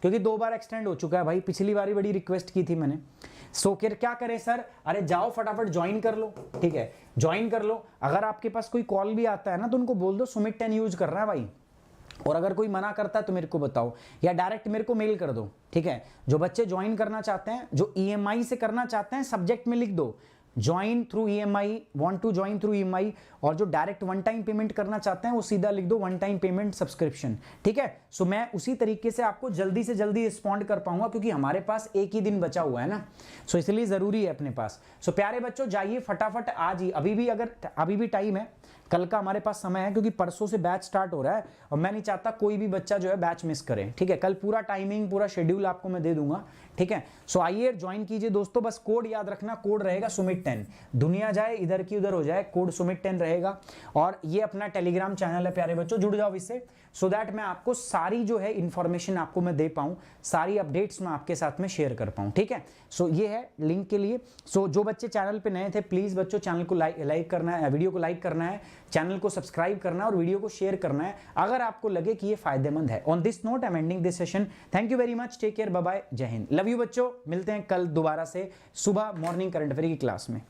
[SPEAKER 1] क्योंकि 2 बार एक्सटेंड हो चुका है भाई, पिछली बार ही बड़ी रिक्वेस्ट की थी मैंने। सो क्या करें सर, अरे जाओ फटाफट ज्वाइन कर लो, ठीक है, ज्वाइन कर लो। अगर आपके पास कोई कॉल भी आता है ना तो उनको बोल दो सुमित 10 यूज कर रहा है भाई, और अगर कोई मना करता है तो मेरे को बताओ या डायरेक्ट मेरे को मेल कर दो, ठीक है। जो बच्चे ज्वाइन करना चाहते हैं, जो ईएमआई से करना चाहते हैं, सब्जेक्ट में लिख दो join through EMI, want to join through EMI, और जो डायरेक्ट वन टाइम पेमेंट करना चाहते हैं वो सीधा लिख दो वन टाइम पेमेंट सब्सक्रिप्शन, ठीक है। सो मैं उसी तरीके से आपको जल्दी से जल्दी रिस्पॉन्ड कर पाऊंगा, क्योंकि हमारे पास एक ही दिन बचा हुआ है ना, सो इसलिए जरूरी है अपने पास। सो प्यारे बच्चों जाइए फटाफट आज ही, अभी भी टाइम है, कल का हमारे पास समय है, क्योंकि परसों से बैच स्टार्ट हो रहा है और मैं नहीं चाहता कोई भी बच्चा जो है बैच मिस करे, ठीक है। कल पूरा टाइमिंग, पूरा शेड्यूल आपको मैं दे दूंगा, ठीक है। सो आइए ज्वाइन कीजिए दोस्तों, बस कोड याद रखना, कोड रहेगा सुमित 10, दुनिया जाए इधर की उधर हो जाए, कोड सुमित 10 रहेगा। और ये अपना टेलीग्राम चैनल है प्यारे बच्चों, जुड़ जाओ इससे, सो दैट मैं आपको सारी जो है इंफॉर्मेशन आपको मैं दे पाऊं, सारी अपडेट्स मैं आपके साथ में शेयर कर पाऊं, ठीक है। सो ये है लिंक के लिए। सो जो बच्चे चैनल पे नए थे प्लीज बच्चों चैनल को लाइक करना है, वीडियो को लाइक करना है, चैनल को सब्सक्राइब करना है और वीडियो को शेयर करना है अगर आपको लगे कि ये फायदेमंद है। On this note I am ending this session, thank you very much, take care, bye bye, जय हिंद, लव यू बच्चों, मिलते हैं कल दोबारा से सुबह मॉर्निंग करंट अफेयर की क्लास में।